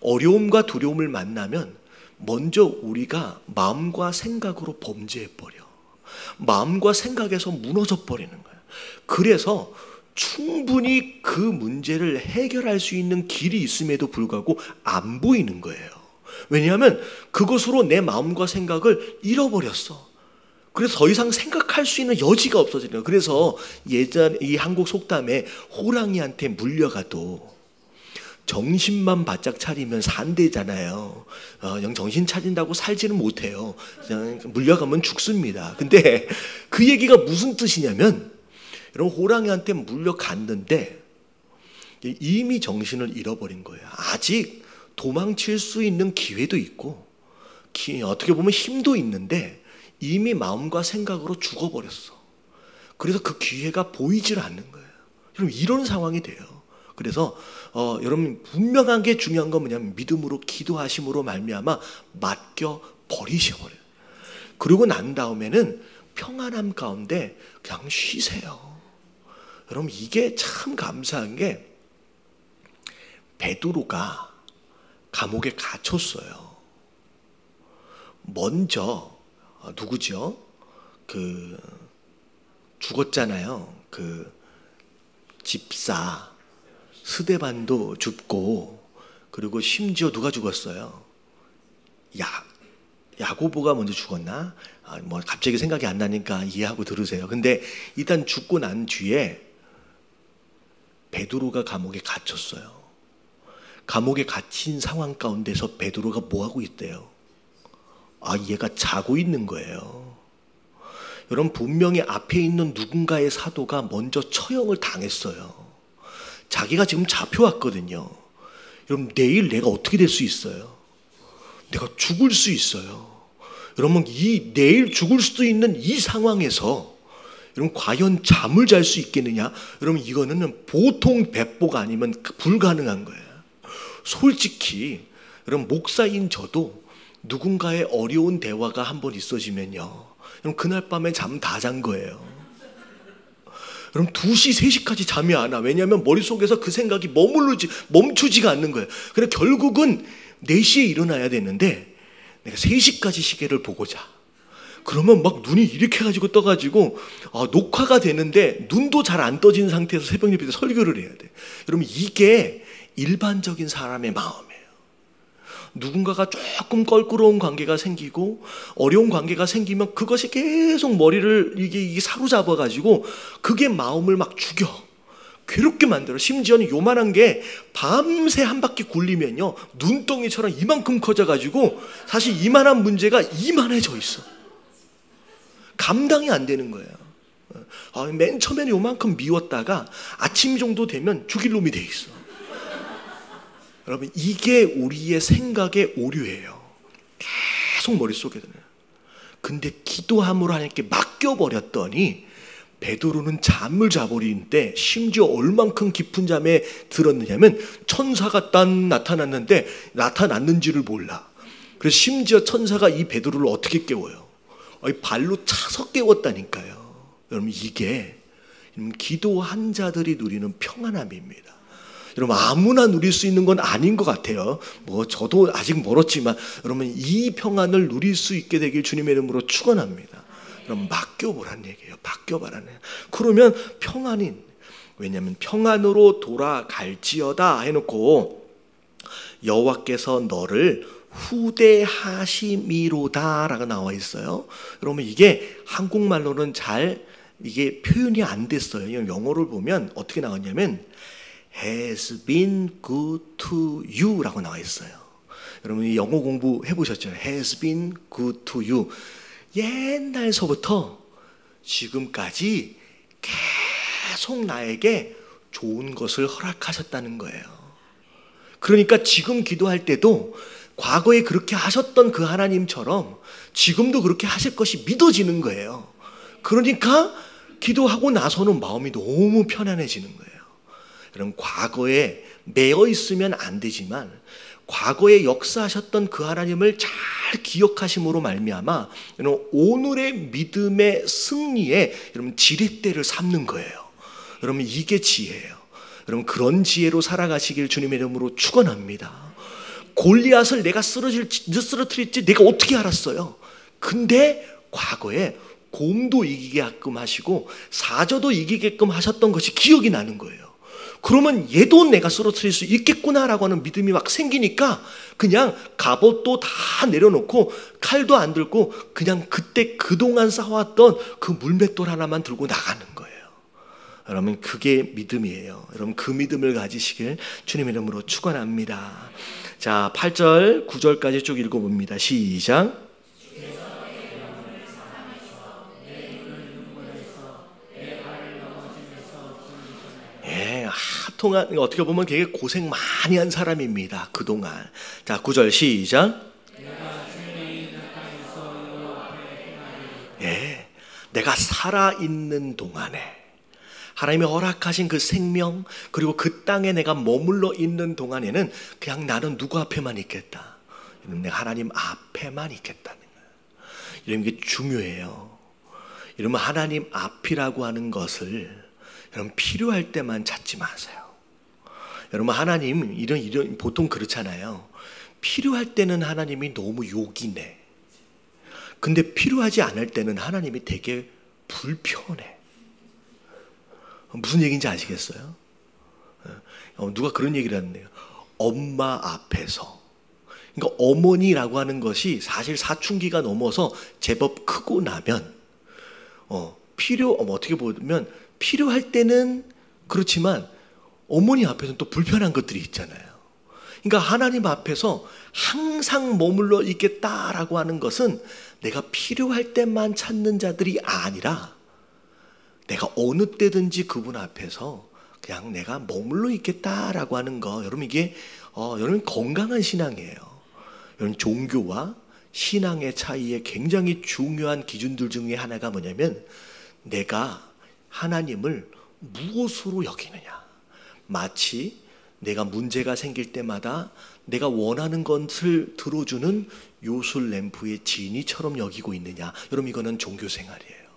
어려움과 두려움을 만나면 먼저 우리가 마음과 생각으로 범죄해버려. 마음과 생각에서 무너져 버리는 거예요. 그래서 충분히 그 문제를 해결할 수 있는 길이 있음에도 불구하고 안 보이는 거예요. 왜냐하면 그것으로 내 마음과 생각을 잃어버렸어. 그래서 더 이상 생각할 수 있는 여지가 없어지는 거예요. 그래서 예전 이 한국 속담에 호랑이한테 물려가도 정신만 바짝 차리면 산대잖아요. 정신 차린다고 살지는 못해요. 그냥 물려가면 죽습니다. 근데 그 얘기가 무슨 뜻이냐면, 여러분, 호랑이한테 물려갔는데 이미 정신을 잃어버린 거예요. 아직 도망칠 수 있는 기회도 있고 어떻게 보면 힘도 있는데 이미 마음과 생각으로 죽어버렸어. 그래서 그 기회가 보이질 않는 거예요. 여러분, 이런 상황이 돼요. 그래서 여러분, 분명한 게 중요한 건 뭐냐면 믿음으로 기도하심으로 말미암아 맡겨 버리셔버려요. 그러고 난 다음에는 평안함 가운데 그냥 쉬세요. 여러분, 이게 참 감사한 게, 베드로가 감옥에 갇혔어요. 먼저 누구죠? 죽었잖아요. 집사 스데반도 죽고, 그리고 심지어 누가 죽었어요? 야고보가 먼저 죽었나? 뭐 갑자기 생각이 안 나니까 이해하고 들으세요. 근데 일단 죽고 난 뒤에 베드로가 감옥에 갇혔어요. 감옥에 갇힌 상황 가운데서 베드로가 뭐 하고 있대요? 얘가 자고 있는 거예요. 여러분, 분명히 앞에 있는 누군가의 사도가 먼저 처형을 당했어요. 자기가 지금 잡혀왔거든요. 여러분, 내일 내가 어떻게 될 수 있어요? 내가 죽을 수 있어요. 여러분, 이 내일 죽을 수도 있는 이 상황에서 여러분, 과연 잠을 잘 수 있겠느냐? 여러분, 이거는 보통 배포가 아니면 불가능한 거예요. 솔직히 여러분, 목사인 저도 누군가의 어려운 대화가 한번 있어지면요, 여러분, 그날 밤에 잠 다 잔 거예요. 여러분, 2시, 3시까지 잠이 안 와. 왜냐하면 머릿속에서 그 생각이 멈추지가 않는 거예요. 그래서 결국은 4시에 일어나야 되는데 내가 3시까지 시계를 보고 자. 그러면 막 눈이 이렇게 가지고 떠가지고 녹화가 되는데 눈도 잘 안 떠진 상태에서 새벽 예배 때 설교를 해야 돼. 여러분, 이게 일반적인 사람의 마음이에요. 누군가가 조금 껄끄러운 관계가 생기고 어려운 관계가 생기면 그것이 계속 머리를 이게 사로잡아가지고 그게 마음을 막 죽여, 괴롭게 만들어. 심지어는 요만한 게 밤새 한 바퀴 굴리면요, 눈덩이처럼 이만큼 커져가지고 사실 이만한 문제가 이만해져 있어. 감당이 안 되는 거예요. 맨 처음에는 요만큼 미웠다가 아침 정도 되면 죽일 놈이 돼 있어. 여러분, 이게 우리의 생각의 오류예요. 계속 머릿속에 드네요. 근데 기도함으로 하나님께 맡겨버렸더니 베드로는 잠을 자버리는데, 심지어 얼만큼 깊은 잠에 들었느냐면 천사가 딱 나타났는지를 몰라. 그래서 심지어 천사가 이 베드로를 어떻게 깨워요? 발로 차서 깨웠다니까요. 여러분, 이게 기도한 자들이 누리는 평안함입니다. 여러분, 아무나 누릴 수 있는 건 아닌 것 같아요. 저도 아직 멀었지만 여러분, 이 평안을 누릴 수 있게 되길 주님의 이름으로 축원합니다. 여러분, 맡겨보란 얘기예요. 맡겨봐라는. 그러면 평안인. 왜냐하면 평안으로 돌아갈지어다 해놓고 여호와께서 너를 후대하심이로다라고 나와 있어요. 여러분, 이게 한국말로는 잘 이게 표현이 안 됐어요. 영어를 보면 어떻게 나왔냐면 has been good to you 라고 나와 있어요. 여러분, 영어 공부 해보셨죠? has been good to you. 옛날서부터 지금까지 계속 나에게 좋은 것을 허락하셨다는 거예요. 그러니까 지금 기도할 때도 과거에 그렇게 하셨던 그 하나님처럼 지금도 그렇게 하실 것이 믿어지는 거예요. 그러니까 기도하고 나서는 마음이 너무 편안해지는 거예요. 여러분, 과거에 매여 있으면 안 되지만 과거에 역사하셨던 그 하나님을 잘 기억하심으로 말미암아 오늘의 믿음의 승리에 여러분 지렛대를 삼는 거예요. 여러분 이게 지혜예요. 여러분 그런 지혜로 살아가시길 주님의 이름으로 축원합니다. 골리앗을 내가 쓰러뜨릴지 내가 어떻게 알았어요? 근데 과거에 곰도 이기게끔 하시고 사자도 이기게끔 하셨던 것이 기억이 나는 거예요. 그러면 얘도 내가 쓰러뜨릴 수 있겠구나라고 하는 믿음이 막 생기니까 그냥 갑옷도 다 내려놓고 칼도 안 들고 그냥 그때 그동안 쌓아왔던 그 물맷돌 하나만 들고 나가는 거예요. 여러분 그게 믿음이에요. 여러분 그 믿음을 가지시길 주님의 이름으로 축원합니다. 자, 8절 9절까지 쭉 읽어봅니다. 시작. 동안 어떻게 보면 되게 고생 많이 한 사람입니다. 그동안. 자, 9절 시작. 내가 살아있는 동안에 하나님이 허락하신 그 생명 그리고 그 땅에 내가 머물러 있는 동안에는 그냥 나는 누구 앞에만 있겠다. 내가 하나님 앞에만 있겠다는 거예요. 이런 게 중요해요. 이러면 하나님 앞이라고 하는 것을 여러분 필요할 때만 찾지 마세요. 여러분 하나님 이런 보통 그렇잖아요. 필요할 때는 하나님이 너무 욕이네. 근데 필요하지 않을 때는 하나님이 되게 불편해. 무슨 얘기인지 아시겠어요? 누가 그런 얘기를 하는데요. 엄마 앞에서. 그러니까 어머니라고 하는 것이 사실 사춘기가 넘어서 제법 크고 나면 어떻게 보면 필요할 때는 그렇지만 어머니 앞에서는 또 불편한 것들이 있잖아요. 그러니까 하나님 앞에서 항상 머물러 있겠다라고 하는 것은 내가 필요할 때만 찾는 자들이 아니라 내가 어느 때든지 그분 앞에서 그냥 내가 머물러 있겠다라고 하는 거. 여러분 이게 여러분 건강한 신앙이에요. 여러분 종교와 신앙의 차이에 굉장히 중요한 기준들 중에 하나가 뭐냐면 내가 하나님을 무엇으로 여기느냐. 마치 내가 문제가 생길 때마다 내가 원하는 것을 들어주는 요술 램프의 지니처럼 여기고 있느냐. 여러분 이거는 종교 생활이에요.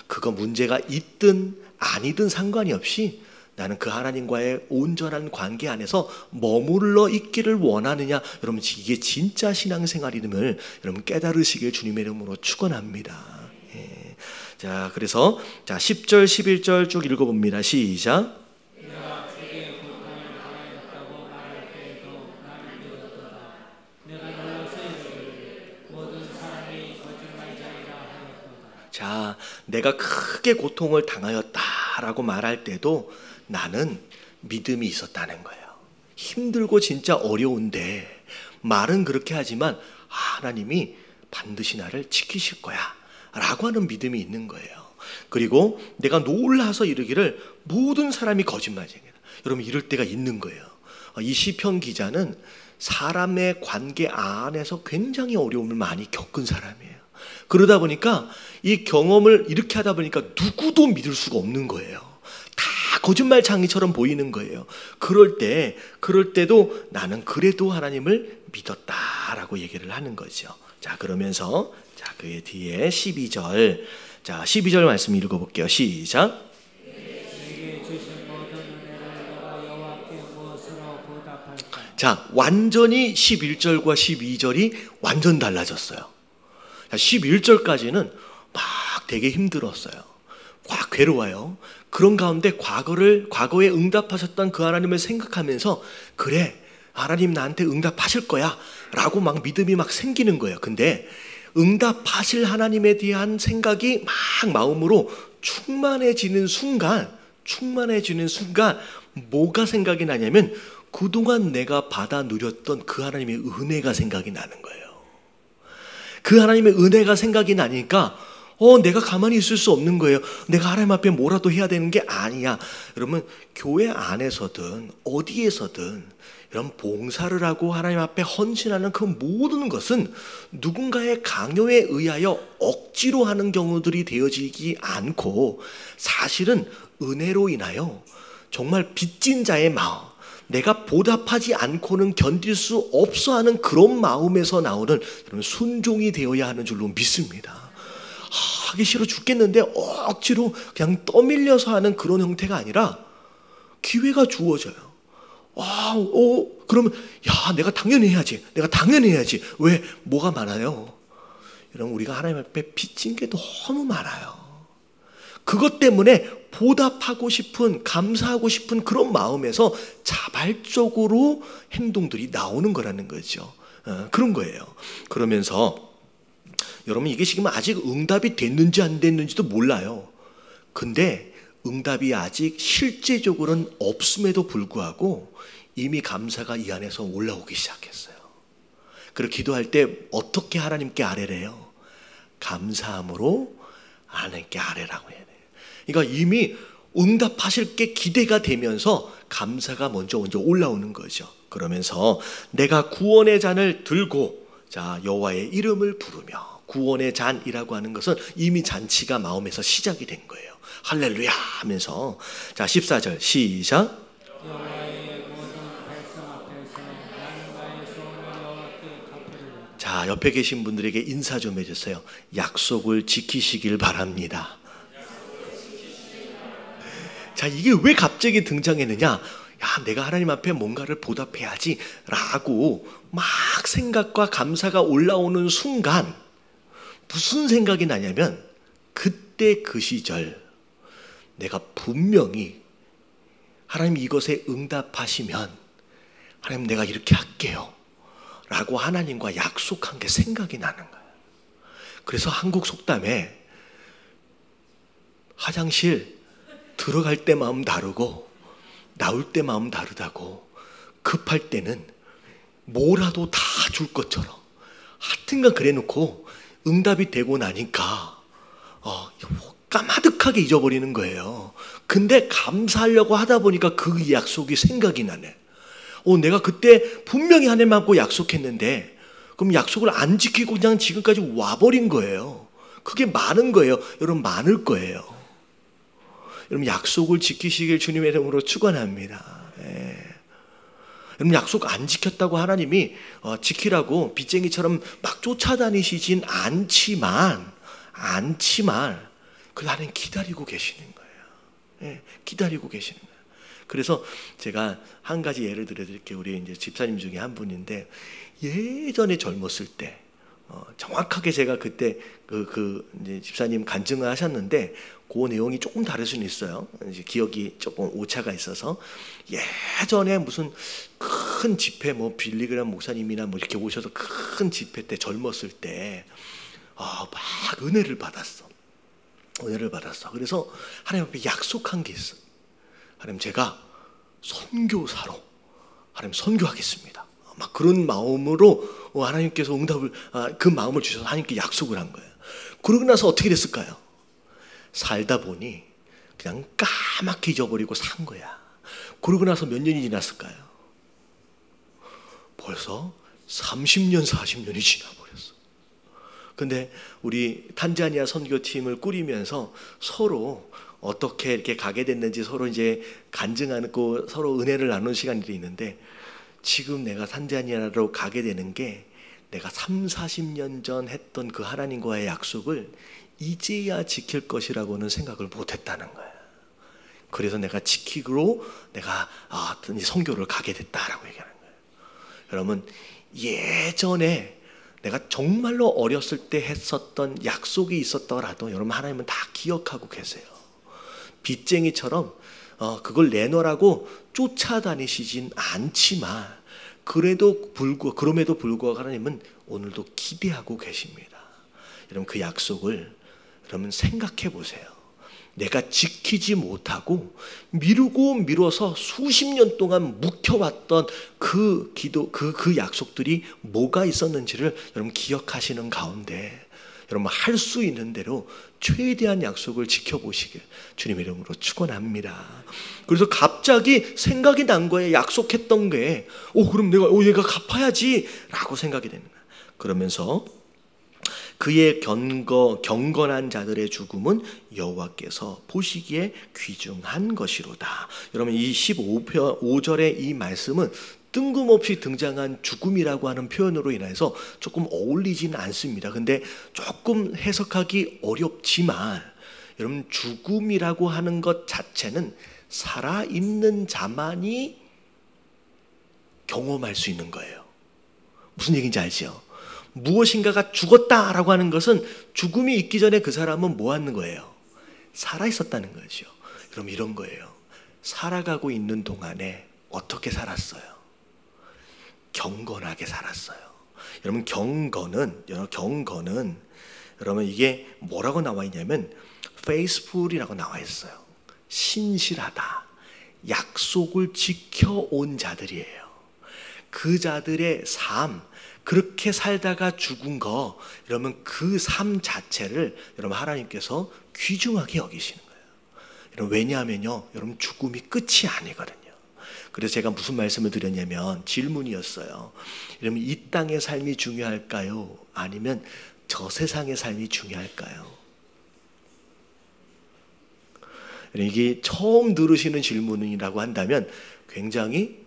그거 문제가 있든 아니든 상관이 없이 나는 그 하나님과의 온전한 관계 안에서 머물러 있기를 원하느냐. 여러분 이게 진짜 신앙생활임을 여러분 깨달으시길 주님의 이름으로 축원합니다. 자, 그래서 10절 11절 쭉 읽어봅니다. 시작. 자, 내가 크게 고통을 당하였다라고 말할 때도 나는 믿음이 있었다는 거예요. 힘들고 진짜 어려운데 말은 그렇게 하지만 하나님이 반드시 나를 지키실 거야 라고 하는 믿음이 있는 거예요. 그리고 내가 놀라서 이르기를 모든 사람이 거짓말쟁이다. 여러분 이럴 때가 있는 거예요. 이 시편 기자는 사람의 관계 안에서 굉장히 어려움을 많이 겪은 사람이에요. 그러다 보니까 이 경험을 이렇게 하다 보니까 누구도 믿을 수가 없는 거예요. 다 거짓말쟁이처럼 보이는 거예요. 그럴 때도 나는 그래도 하나님을 믿었다라고 얘기를 하는 거죠. 자, 그러면서 그 뒤에 12절. 자, 12절 말씀 읽어볼게요. 시작. 자, 완전히 11절과 12절이 완전 달라졌어요. 11절까지는 막 되게 힘들었어요. 막 괴로워요. 그런 가운데 과거에 응답하셨던 그 하나님을 생각하면서 그래, 하나님 나한테 응답하실 거야 라고 막 믿음이 막 생기는 거예요. 근데 응답하실 하나님에 대한 생각이 막 마음으로 충만해지는 순간 뭐가 생각이 나냐면 그동안 내가 받아 누렸던 그 하나님의 은혜가 생각이 나는 거예요. 그 하나님의 은혜가 생각이 나니까 내가 가만히 있을 수 없는 거예요. 내가 하나님 앞에 뭐라도 해야 되는 게 아니야. 여러분 교회 안에서든 어디에서든 이런 봉사를 하고 하나님 앞에 헌신하는 그 모든 것은 누군가의 강요에 의하여 억지로 하는 경우들이 되어지지 않고 사실은 은혜로 인하여 정말 빚진 자의 마음, 내가 보답하지 않고는 견딜 수 없어 하는 그런 마음에서 나오는 여러분 순종이 되어야 하는 줄로 믿습니다. 하기 싫어 죽겠는데 억지로 그냥 떠밀려서 하는 그런 형태가 아니라 기회가 주어져요. 그러면 내가 당연히 해야지. 내가 당연히 해야지. 왜? 뭐가 많아요? 여러분 우리가 하나님 앞에 빚진 게 너무 많아요. 그것 때문에 보답하고 싶은, 감사하고 싶은 그런 마음에서 자발적으로 행동들이 나오는 거라는 거죠. 그런 거예요. 그러면서 여러분 이게 지금 아직 응답이 됐는지 안 됐는지도 몰라요. 근데 응답이 아직 실제적으로는 없음에도 불구하고 이미 감사가 이 안에서 올라오기 시작했어요. 그리고 기도할 때 어떻게 하나님께 아뢰래요? 감사함으로 하나님께 아뢰라고 해야 돼요. 그러니까 이미 응답하실 게 기대가 되면서 감사가 먼저 올라오는 거죠. 그러면서 내가 구원의 잔을 들고 여호와의 이름을 부르며, 구원의 잔이라고 하는 것은 이미 잔치가 마음에서 시작이 된 거예요. 할렐루야 하면서 14절 시작. 자, 옆에 계신 분들에게 인사 좀 해주세요. 약속을 지키시길 바랍니다. 자, 이게 왜 갑자기 등장했느냐? 내가 하나님 앞에 뭔가를 보답해야지 라고 막 생각과 감사가 올라오는 순간 무슨 생각이 나냐면, 그때 그 시절 내가 분명히 하나님 이것에 응답하시면 하나님 내가 이렇게 할게요 라고 하나님과 약속한 게 생각이 나는 거예요. 그래서 한국 속담에 화장실 들어갈 때 마음 다르고 나올 때 마음 다르다고, 급할 때는 뭐라도 다 줄 것처럼 하여튼간 그래 놓고 응답이 되고 나니까 까마득하게 잊어버리는 거예요. 근데 감사하려고 하다 보니까 그 약속이 생각이 나네. 내가 그때 분명히 하나님하고 약속했는데 그럼 약속을 안 지키고 그냥 지금까지 와버린 거예요. 그게 많은 거예요. 여러분 많을 거예요. 여러분 약속을 지키시길 주님의 이름으로 축원합니다. 여러분 약속 안 지켰다고 하나님이 지키라고 빚쟁이처럼 막 쫓아다니시진 않지만 그래도 하나님 기다리고 계시는 거예요. 기다리고 계시는 거예요. 그래서 제가 한 가지 예를 들어드릴게요. 우리 이제 집사님 중에 한 분인데, 예전에 젊었을 때 정확하게 제가 그때 이제 집사님 간증을 하셨는데 그 내용이 조금 다를 수는 있어요. 이제 기억이 조금 오차가 있어서, 예전에 무슨 큰 집회 빌리그람 목사님이나 이렇게 오셔서 큰 집회 때 젊었을 때 막 은혜를 받았어. 그래서 하나님 앞에 약속한 게 있어. 하나님 제가 선교사로 하나님 선교하겠습니다. 막 그런 마음으로 하나님께서 응답을 그 마음을 주셔서 하나님께 약속을 한 거예요. 그러고 나서 어떻게 됐을까요? 살다 보니 그냥 까맣게 잊어버리고 산 거야. 그러고 나서 몇 년이 지났을까요? 벌써 30년, 40년이 지나버렸어. 근데 우리 탄자니아 선교팀을 꾸리면서 서로 어떻게 이렇게 가게 됐는지 서로 이제 간증하고 서로 은혜를 나누는 시간들이 있는데, 지금 내가 탄자니아로 가게 되는 게 내가 30-40년 전 했던 그 하나님과의 약속을 이제야 지킬 것이라고는 생각을 못했다는 거예요. 그래서 내가 지키기로 내가 선교를 가게 됐다라고 얘기하는 거예요. 여러분 예전에 내가 정말로 어렸을 때 했었던 약속이 있었더라도 여러분 하나님은 다 기억하고 계세요. 빚쟁이처럼 그걸 내놓으라고 쫓아다니시진 않지만 그럼에도 불구하고 하나님은 오늘도 기대하고 계십니다. 여러분 그 약속을 여러분 생각해 보세요. 내가 지키지 못하고 미뤄서 수십 년 동안 묵혀왔던 그 약속들이 뭐가 있었는지를 여러분 기억하시는 가운데 여러분 할 수 있는 대로 최대한 약속을 지켜보시길 주님의 이름으로 축원합니다. 그래서 갑자기 생각이 난 거예요. 약속했던 게 그럼 내가 얘가 갚아야지 라고 생각이 되는 거예요. 그러면서 그의 경건한 자들의 죽음은 여호와께서 보시기에 귀중한 것이로다. 여러분, 이 15절의 이 말씀은 뜬금없이 등장한 죽음이라고 하는 표현으로 인해서 조금 어울리지는 않습니다. 근데 조금 해석하기 어렵지만, 여러분, 죽음이라고 하는 것 자체는 살아있는 자만이 경험할 수 있는 거예요. 무슨 얘기인지 알죠? 무엇인가가 죽었다라고 하는 것은 죽음이 있기 전에 그 사람은 뭐 하는 거예요? 살아있었다는 거죠. 그럼 이런 거예요. 살아가고 있는 동안에 어떻게 살았어요? 경건하게 살았어요. 여러분, 경건은 여러분, 이게 뭐라고 나와 있냐면 faithful이라고 나와 있어요. 신실하다, 약속을 지켜온 자들이에요. 그 자들의 삶, 그렇게 살다가 죽은 거, 여러분, 그 삶 자체를 여러분 하나님께서 귀중하게 여기시는 거예요. 여러분, 왜냐하면요, 여러분, 죽음이 끝이 아니거든요. 그래서 제가 무슨 말씀을 드렸냐면 질문이었어요. 여러분, 이 땅의 삶이 중요할까요? 아니면 저 세상의 삶이 중요할까요? 이게 처음 들으시는 질문이라고 한다면 굉장히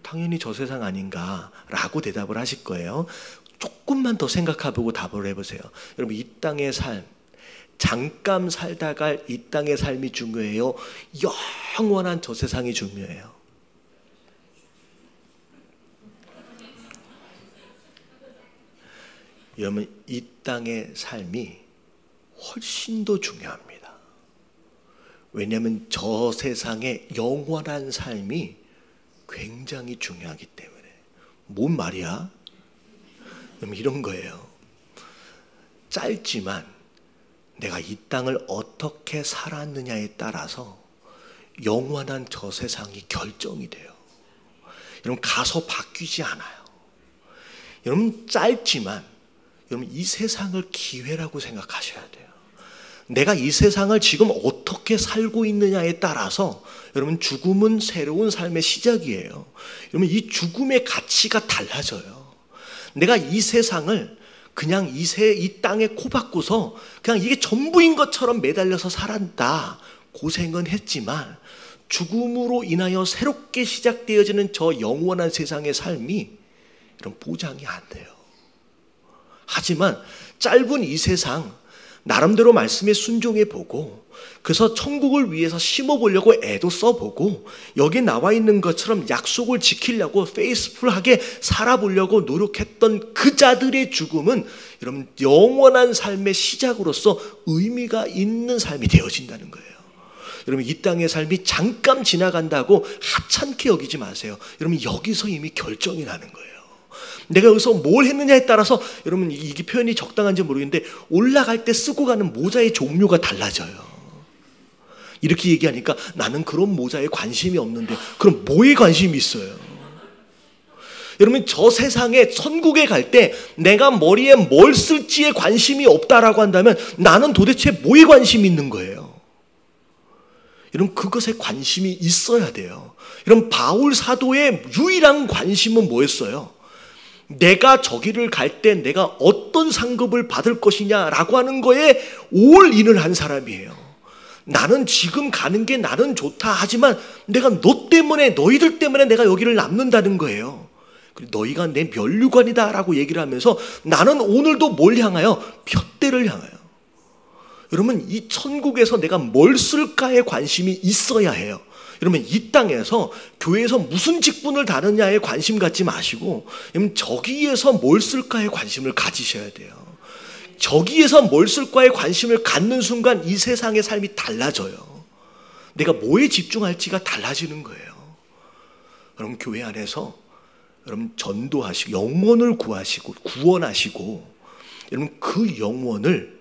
당연히 저 세상 아닌가라고 대답을 하실 거예요. 조금만 더 생각해보고 답을 해보세요. 여러분, 이 땅의 삶, 잠깐 살다가 이 땅의 삶이 중요해요? 영원한 저 세상이 중요해요? 여러분, 이 땅의 삶이 훨씬 더 중요합니다. 왜냐하면 저 세상의 영원한 삶이 굉장히 중요하기 때문에. 뭔 말이야? 여러분, 이런 거예요. 짧지만 내가 이 땅을 어떻게 살았느냐에 따라서 영원한 저 세상이 결정이 돼요. 여러분, 가서 바뀌지 않아요. 여러분, 짧지만 여러분, 이 세상을 기회라고 생각하셔야 돼요. 내가 이 세상을 지금 어떻게 살고 있느냐에 따라서 여러분, 죽음은 새로운 삶의 시작이에요. 여러분, 이 죽음의 가치가 달라져요. 내가 이 세상을 그냥 이 땅에 코박고서 그냥 이게 전부인 것처럼 매달려서 살았다. 고생은 했지만 죽음으로 인하여 새롭게 시작되어지는 저 영원한 세상의 삶이 이런 보장이 안 돼요. 하지만 짧은 이 세상 나름대로 말씀에 순종해 보고, 그래서 천국을 위해서 심어보려고 애도 써보고, 여기 나와 있는 것처럼 약속을 지키려고 페이스풀하게 살아보려고 노력했던 그 자들의 죽음은 여러분, 영원한 삶의 시작으로서 의미가 있는 삶이 되어진다는 거예요. 여러분, 이 땅의 삶이 잠깐 지나간다고 하찮게 여기지 마세요. 여러분, 여기서 이미 결정이 나는 거예요. 내가 여기서 뭘 했느냐에 따라서, 여러분, 이게 표현이 적당한지 모르겠는데 올라갈 때 쓰고 가는 모자의 종류가 달라져요. 이렇게 얘기하니까 나는 그런 모자에 관심이 없는데, 그럼 뭐에 관심이 있어요? 여러분, 저 세상에 천국에 갈 때 내가 머리에 뭘 쓸지에 관심이 없다라고 한다면 나는 도대체 뭐에 관심이 있는 거예요? 여러분, 그것에 관심이 있어야 돼요. 여러분, 바울 사도의 유일한 관심은 뭐였어요? 내가 저기를 갈 때 내가 어떤 상급을 받을 것이냐라고 하는 거에 올인을 한 사람이에요. 나는 지금 가는 게 나는 좋다 하지만 내가 너 때문에, 너희들 때문에 내가 여기를 남는다는 거예요. 너희가 내 면류관이다 라고 얘기를 하면서 나는 오늘도 뭘 향하여? 푯대를 향하여. 여러분, 이 천국에서 내가 뭘 쓸까에 관심이 있어야 해요. 여러분, 이 땅에서 교회에서 무슨 직분을 다루냐에 관심 갖지 마시고, 여러분, 저기에서 뭘 쓸까에 관심을 가지셔야 돼요. 저기에서 뭘 쓸까에 관심을 갖는 순간 이 세상의 삶이 달라져요. 내가 뭐에 집중할지가 달라지는 거예요. 여러분, 교회 안에서 여러분 전도하시고 영혼을 구하시고 구원하시고, 여러분 그 영혼을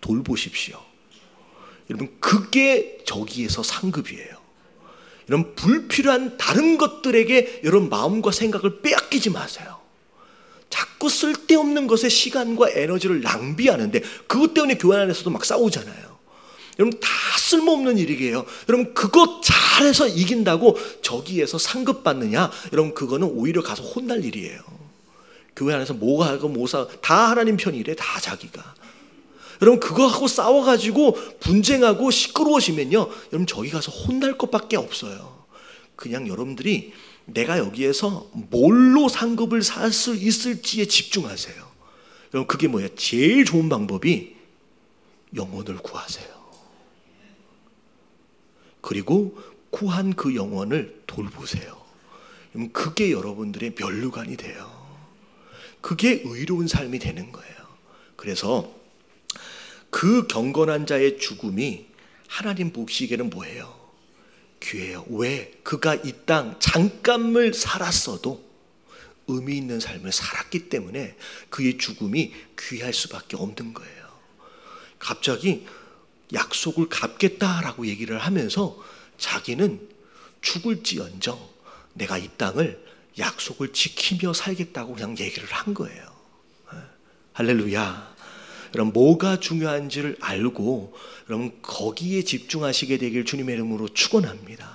돌보십시오. 여러분, 그게 저기에서 상급이에요. 여러분, 불필요한 다른 것들에게 여러분 마음과 생각을 빼앗기지 마세요. 자꾸 쓸데없는 것에 시간과 에너지를 낭비하는데 그것 때문에 교회 안에서도 막 싸우잖아요. 여러분, 다 쓸모없는 일이에요. 여러분, 그거 잘해서 이긴다고 저기에서 상급 받느냐? 여러분, 그거는 오히려 가서 혼날 일이에요. 교회 안에서 뭐가 하고 뭐사 다 하나님 편이래. 다 자기가. 여러분 그거하고 싸워가지고 분쟁하고 시끄러워지면요, 여러분 저기 가서 혼날 것밖에 없어요. 그냥 여러분들이 내가 여기에서 뭘로 상급을 살 수 있을지에 집중하세요. 여러분 그게 뭐예요? 제일 좋은 방법이 영혼을 구하세요. 그리고 구한 그 영혼을 돌보세요. 그럼 그게 여러분들의 면류관이 돼요. 그게 의로운 삶이 되는 거예요. 그래서 그 경건한 자의 죽음이 하나님 보시기에는 뭐예요? 귀해요. 왜? 그가 이 땅 잠깐을 살았어도 의미 있는 삶을 살았기 때문에 그의 죽음이 귀할 수밖에 없는 거예요. 갑자기 약속을 갚겠다라고 얘기를 하면서 자기는 죽을지언정 내가 이 땅을 약속을 지키며 살겠다고 그냥 얘기를 한 거예요. 할렐루야. 여러분 뭐가 중요한지를 알고 여러분 거기에 집중하시게 되길 주님의 이름으로 축원합니다.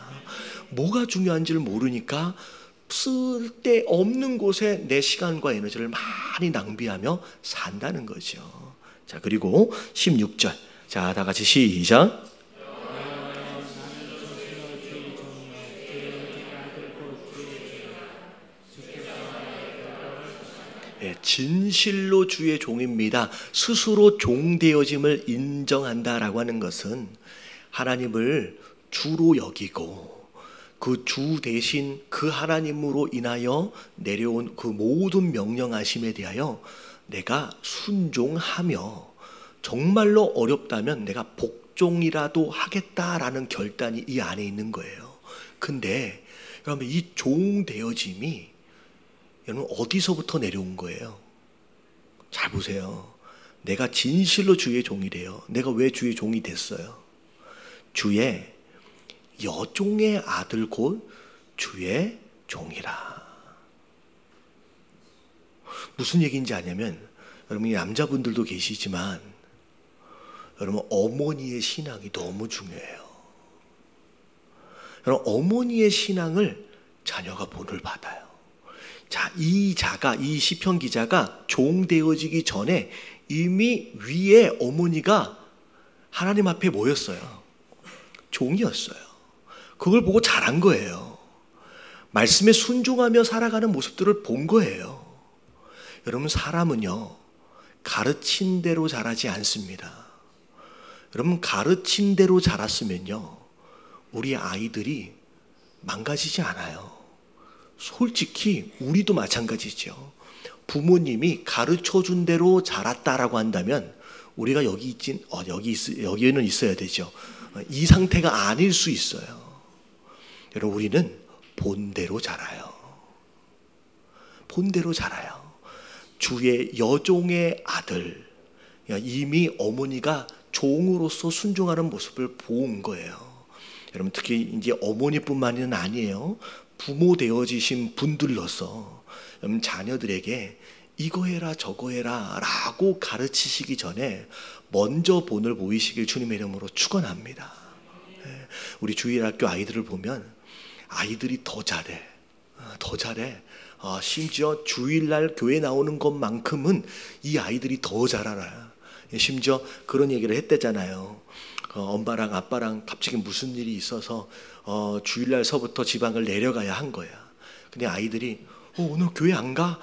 뭐가 중요한지를 모르니까 쓸데없는 곳에 내 시간과 에너지를 많이 낭비하며 산다는 거죠. 자, 그리고 16절. 자, 다 같이 시작. 진실로 주의 종입니다. 스스로 종되어짐을 인정한다라고 하는 것은 하나님을 주로 여기고 그 주 대신 그 하나님으로 인하여 내려온 그 모든 명령하심에 대하여 내가 순종하며 정말로 어렵다면 내가 복종이라도 하겠다라는 결단이 이 안에 있는 거예요. 근데 여러분 이 종되어짐이 여러분 어디서부터 내려온 거예요? 잘 보세요. 내가 진실로 주의 종이래요. 내가 왜 주의 종이 됐어요? 주의 여종의 아들 곧 주의 종이라. 무슨 얘기인지 아냐면 여러분 남자분들도 계시지만 여러분 어머니의 신앙이 너무 중요해요. 여러분 어머니의 신앙을 자녀가 본을 받아요. 자, 이 시편 기자가 종 되어지기 전에 이미 위에 어머니가 하나님 앞에 뭐였어요? 종이었어요. 그걸 보고 자란 거예요. 말씀에 순종하며 살아가는 모습들을 본 거예요. 여러분 사람은요 가르친 대로 자라지 않습니다. 여러분 가르친 대로 자랐으면요 우리 아이들이 망가지지 않아요. 솔직히 우리도 마찬가지죠. 부모님이 가르쳐준 대로 자랐다라고 한다면 우리가 여기는 있어야 되죠. 이 상태가 아닐 수 있어요. 여러분 우리는 본대로 자라요. 본대로 자라요. 주의 여종의 아들, 이미 어머니가 종으로서 순종하는 모습을 본 거예요. 여러분 특히 이제 어머니뿐만은 아니에요. 부모 되어지신 분들로서 여러분 자녀들에게 이거 해라 저거 해라 라고 가르치시기 전에 먼저 본을 보이시길 주님의 이름으로 축원합니다. 우리 주일학교 아이들을 보면 아이들이 더 잘해. 심지어 주일날 교회 나오는 것만큼은 이 아이들이 더 잘 알아요. 심지어 그런 얘기를 했대잖아요. 엄마랑 아빠랑 갑자기 무슨 일이 있어서 주일날서부터 지방을 내려가야 한 거야. 근데 아이들이 오늘 교회 안 가?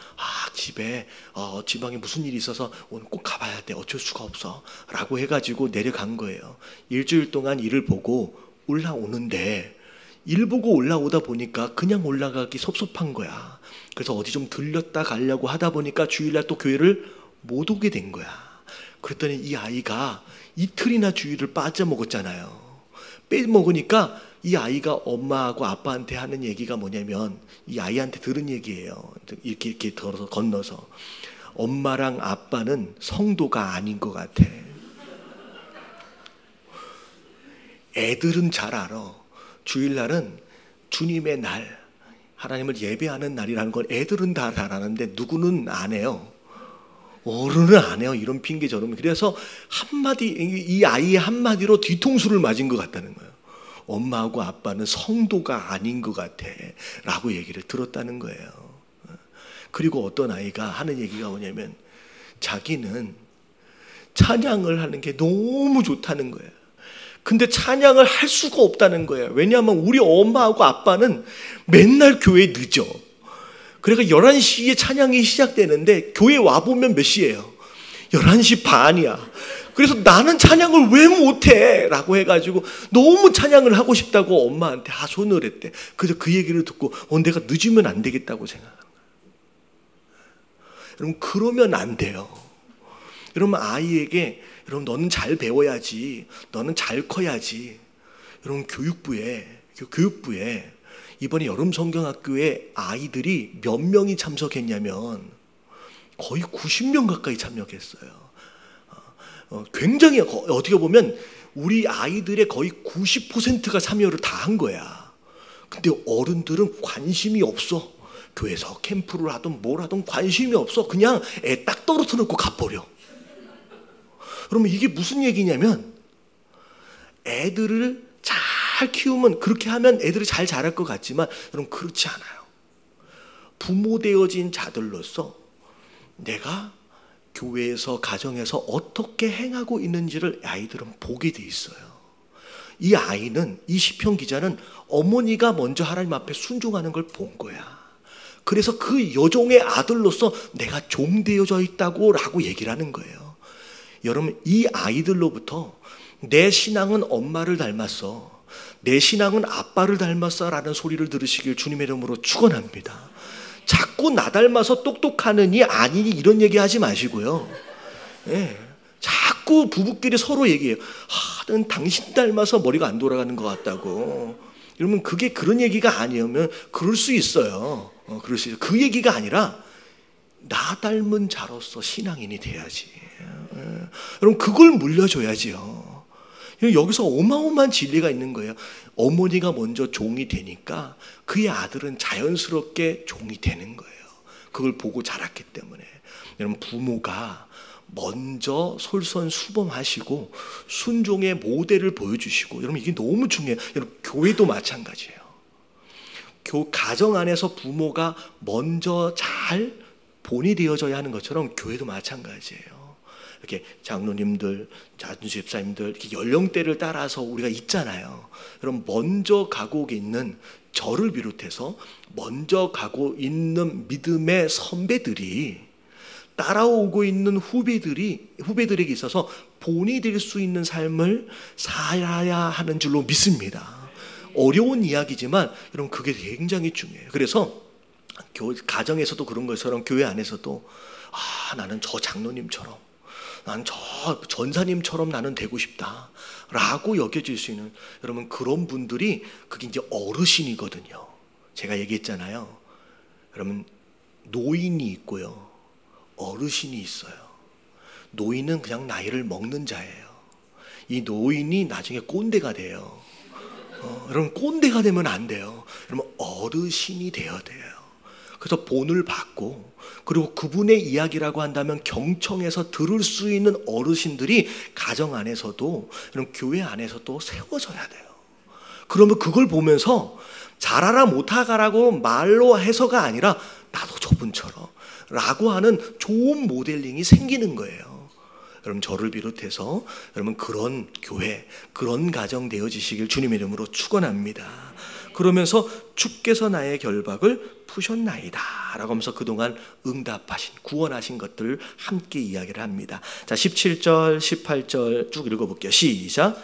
집에 지방에 무슨 일이 있어서 오늘 꼭 가봐야 돼. 어쩔 수가 없어. 라고 해가지고 내려간 거예요. 일주일 동안 일을 보고 올라오는데 일 보고 올라오다 보니까 그냥 올라가기 섭섭한 거야. 그래서 어디 좀 들렸다 가려고 하다 보니까 주일날 또 교회를 못 오게 된 거야. 그랬더니 이 아이가 이틀이나 주일을 빠져먹었잖아요. 빼먹으니까 이 아이가 엄마하고 아빠한테 하는 얘기가 뭐냐면 이 아이한테 들은 얘기예요. 이렇게 건너서 엄마랑 아빠는 성도가 아닌 것 같아. 애들은 잘 알아. 주일날은 주님의 날, 하나님을 예배하는 날이라는 걸 애들은 다 잘 아는데 누구는 안 해요. 어른은 안 해요. 이런 핑계 저러면. 그래서 이 아이의 한마디로 뒤통수를 맞은 것 같다는 거예요. 엄마하고 아빠는 성도가 아닌 것 같아 라고 얘기를 들었다는 거예요. 그리고 어떤 아이가 하는 얘기가 뭐냐면 자기는 찬양을 하는 게 너무 좋다는 거예요. 근데 찬양을 할 수가 없다는 거예요. 왜냐하면 우리 엄마하고 아빠는 맨날 교회에 늦어. 그러니까 11시에 찬양이 시작되는데 교회 와보면 몇 시예요? 11시 반이야. 그래서 나는 찬양을 왜 못해? 라고 해가지고 너무 찬양을 하고 싶다고 엄마한테 하소연을 했대. 그래서 그 얘기를 듣고 내가 늦으면 안 되겠다고 생각하는 거예요. 여러분, 그러면 안 돼요. 여러분, 아이에게 여러분 너는 잘 배워야지, 너는 잘 커야지. 여러분, 교육부에 이번에 여름 성경학교에 아이들이 몇 명이 참석했냐면 거의 90명 가까이 참여했어요. 굉장히 어떻게 보면 우리 아이들의 거의 90%가 참여를 다 한 거야. 근데 어른들은 관심이 없어. 교회에서 캠프를 하든 뭘 하든 관심이 없어. 그냥 애 딱 떨어뜨려 놓고 가버려. 그러면 이게 무슨 얘기냐면 애들을 잘 키우면, 그렇게 하면 애들이 잘 자랄 것 같지만 여러분, 그렇지 않아요. 부모 되어진 자들로서 내가 교회에서, 가정에서 어떻게 행하고 있는지를 아이들은 보게 돼 있어요. 이 아이는, 이 시편 기자는 어머니가 먼저 하나님 앞에 순종하는 걸 본 거야. 그래서 그 여종의 아들로서 내가 종되어져 있다고 라고 얘기를 하는 거예요. 여러분, 이 아이들로부터 내 신앙은 엄마를 닮았어, 내 신앙은 아빠를 닮았어 라는 소리를 들으시길 주님의 이름으로 축원합니다. 자꾸 나 닮아서 똑똑하느니 아니니 이런 얘기 하지 마시고요. 예, 자꾸 부부끼리 서로 얘기해요. 넌 당신 닮아서 머리가 안 돌아가는 것 같다고. 여러분, 그게 그런 얘기가 아니면 그럴 수 있어요. 그럴 수 있어요. 그 얘기가 아니라 나 닮은 자로서 신앙인이 돼야지. 여러분, 그걸 물려줘야지요. 여기서 어마어마한 진리가 있는 거예요. 어머니가 먼저 종이 되니까 그의 아들은 자연스럽게 종이 되는 거예요. 그걸 보고 자랐기 때문에. 여러분, 부모가 먼저 솔선수범하시고 순종의 모델을 보여주시고, 여러분, 이게 너무 중요해요. 여러분, 교회도 마찬가지예요. 가정 안에서 부모가 먼저 잘 본이 되어져야 하는 것처럼 교회도 마찬가지예요. 이렇게 장로님들, 집사님들 이렇게 연령대를 따라서 우리가 있잖아요. 그럼 먼저 가고 있는 저를 비롯해서 먼저 가고 있는 믿음의 선배들이 따라오고 있는 후배들에게 있어서 본이 될 수 있는 삶을 살아야 하는 줄로 믿습니다. 어려운 이야기지만 여러분, 그게 굉장히 중요해요. 그래서 가정에서도 그런 것처럼 교회 안에서도 나는 저 장로님처럼, 난 저 전사님처럼 나는 되고 싶다 라고 여겨질 수 있는, 여러분, 그런 분들이 그게 이제 어르신이거든요. 제가 얘기했잖아요. 여러분, 노인이 있고요, 어르신이 있어요. 노인은 그냥 나이를 먹는 자예요. 이 노인이 나중에 꼰대가 돼요. 여러분, 꼰대가 되면 안 돼요. 여러분, 어르신이 되어야 돼요. 그래서 본을 받고, 그리고 그분의 이야기라고 한다면 경청해서 들을 수 있는 어르신들이 가정 안에서도, 여러분, 교회 안에서도 세워져야 돼요. 그러면 그걸 보면서 잘하라 못하라고 말로 해서가 아니라 나도 저분처럼 라고 하는 좋은 모델링이 생기는 거예요. 여러분, 저를 비롯해서 여러분, 그런 교회, 그런 가정 되어지시길 주님의 이름으로 축원합니다. 그러면서 주께서 나의 결박을 푸셨나이다 라고 하면서 그동안 응답하신, 구원하신 것들을 함께 이야기를 합니다. 자, 17절 18절 쭉 읽어볼게요. 시작.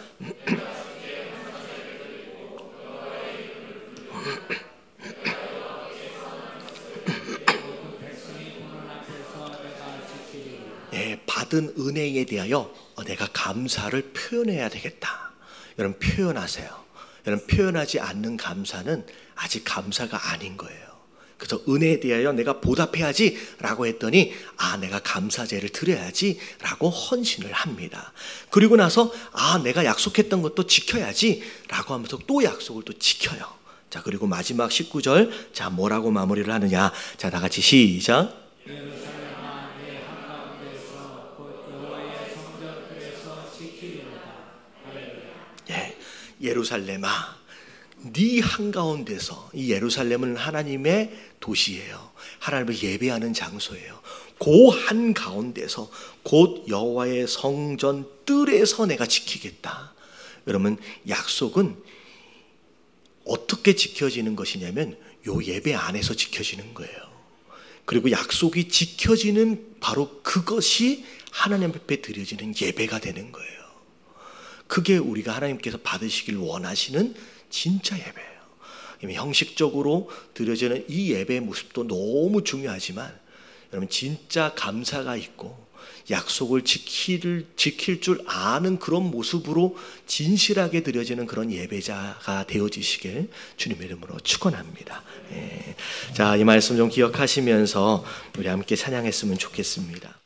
받은 은혜에 대하여 내가 감사를 표현해야 되겠다. 여러분, 표현하세요. 여러분, 표현하지 않는 감사는 아직 감사가 아닌 거예요. 그래서 은혜에 대하여 내가 보답해야지 라고 했더니 내가 감사제를 드려야지 라고 헌신을 합니다. 그리고 나서 내가 약속했던 것도 지켜야지 라고 하면서 또 약속을 또 지켜요. 자, 그리고 마지막 19절, 자, 뭐라고 마무리를 하느냐. 자, 다 같이 시작. 예루살렘아, 네 한가운데서, 이 예루살렘은 하나님의 도시예요. 하나님을 예배하는 장소예요. 그 한가운데서 곧 여호와의 성전 뜰에서 내가 지키겠다. 여러분, 약속은 어떻게 지켜지는 것이냐면 요 예배 안에서 지켜지는 거예요. 그리고 약속이 지켜지는 바로 그것이 하나님 앞에 드려지는 예배가 되는 거예요. 그게 우리가 하나님께서 받으시길 원하시는 진짜 예배예요. 형식적으로 드려지는 이 예배의 모습도 너무 중요하지만 여러분, 진짜 감사가 있고 약속을 지킬 줄 아는 그런 모습으로 진실하게 드려지는 그런 예배자가 되어지시길 주님의 이름으로 축원합니다. 자, 이 말씀 좀 기억하시면서 우리 함께 찬양했으면 좋겠습니다.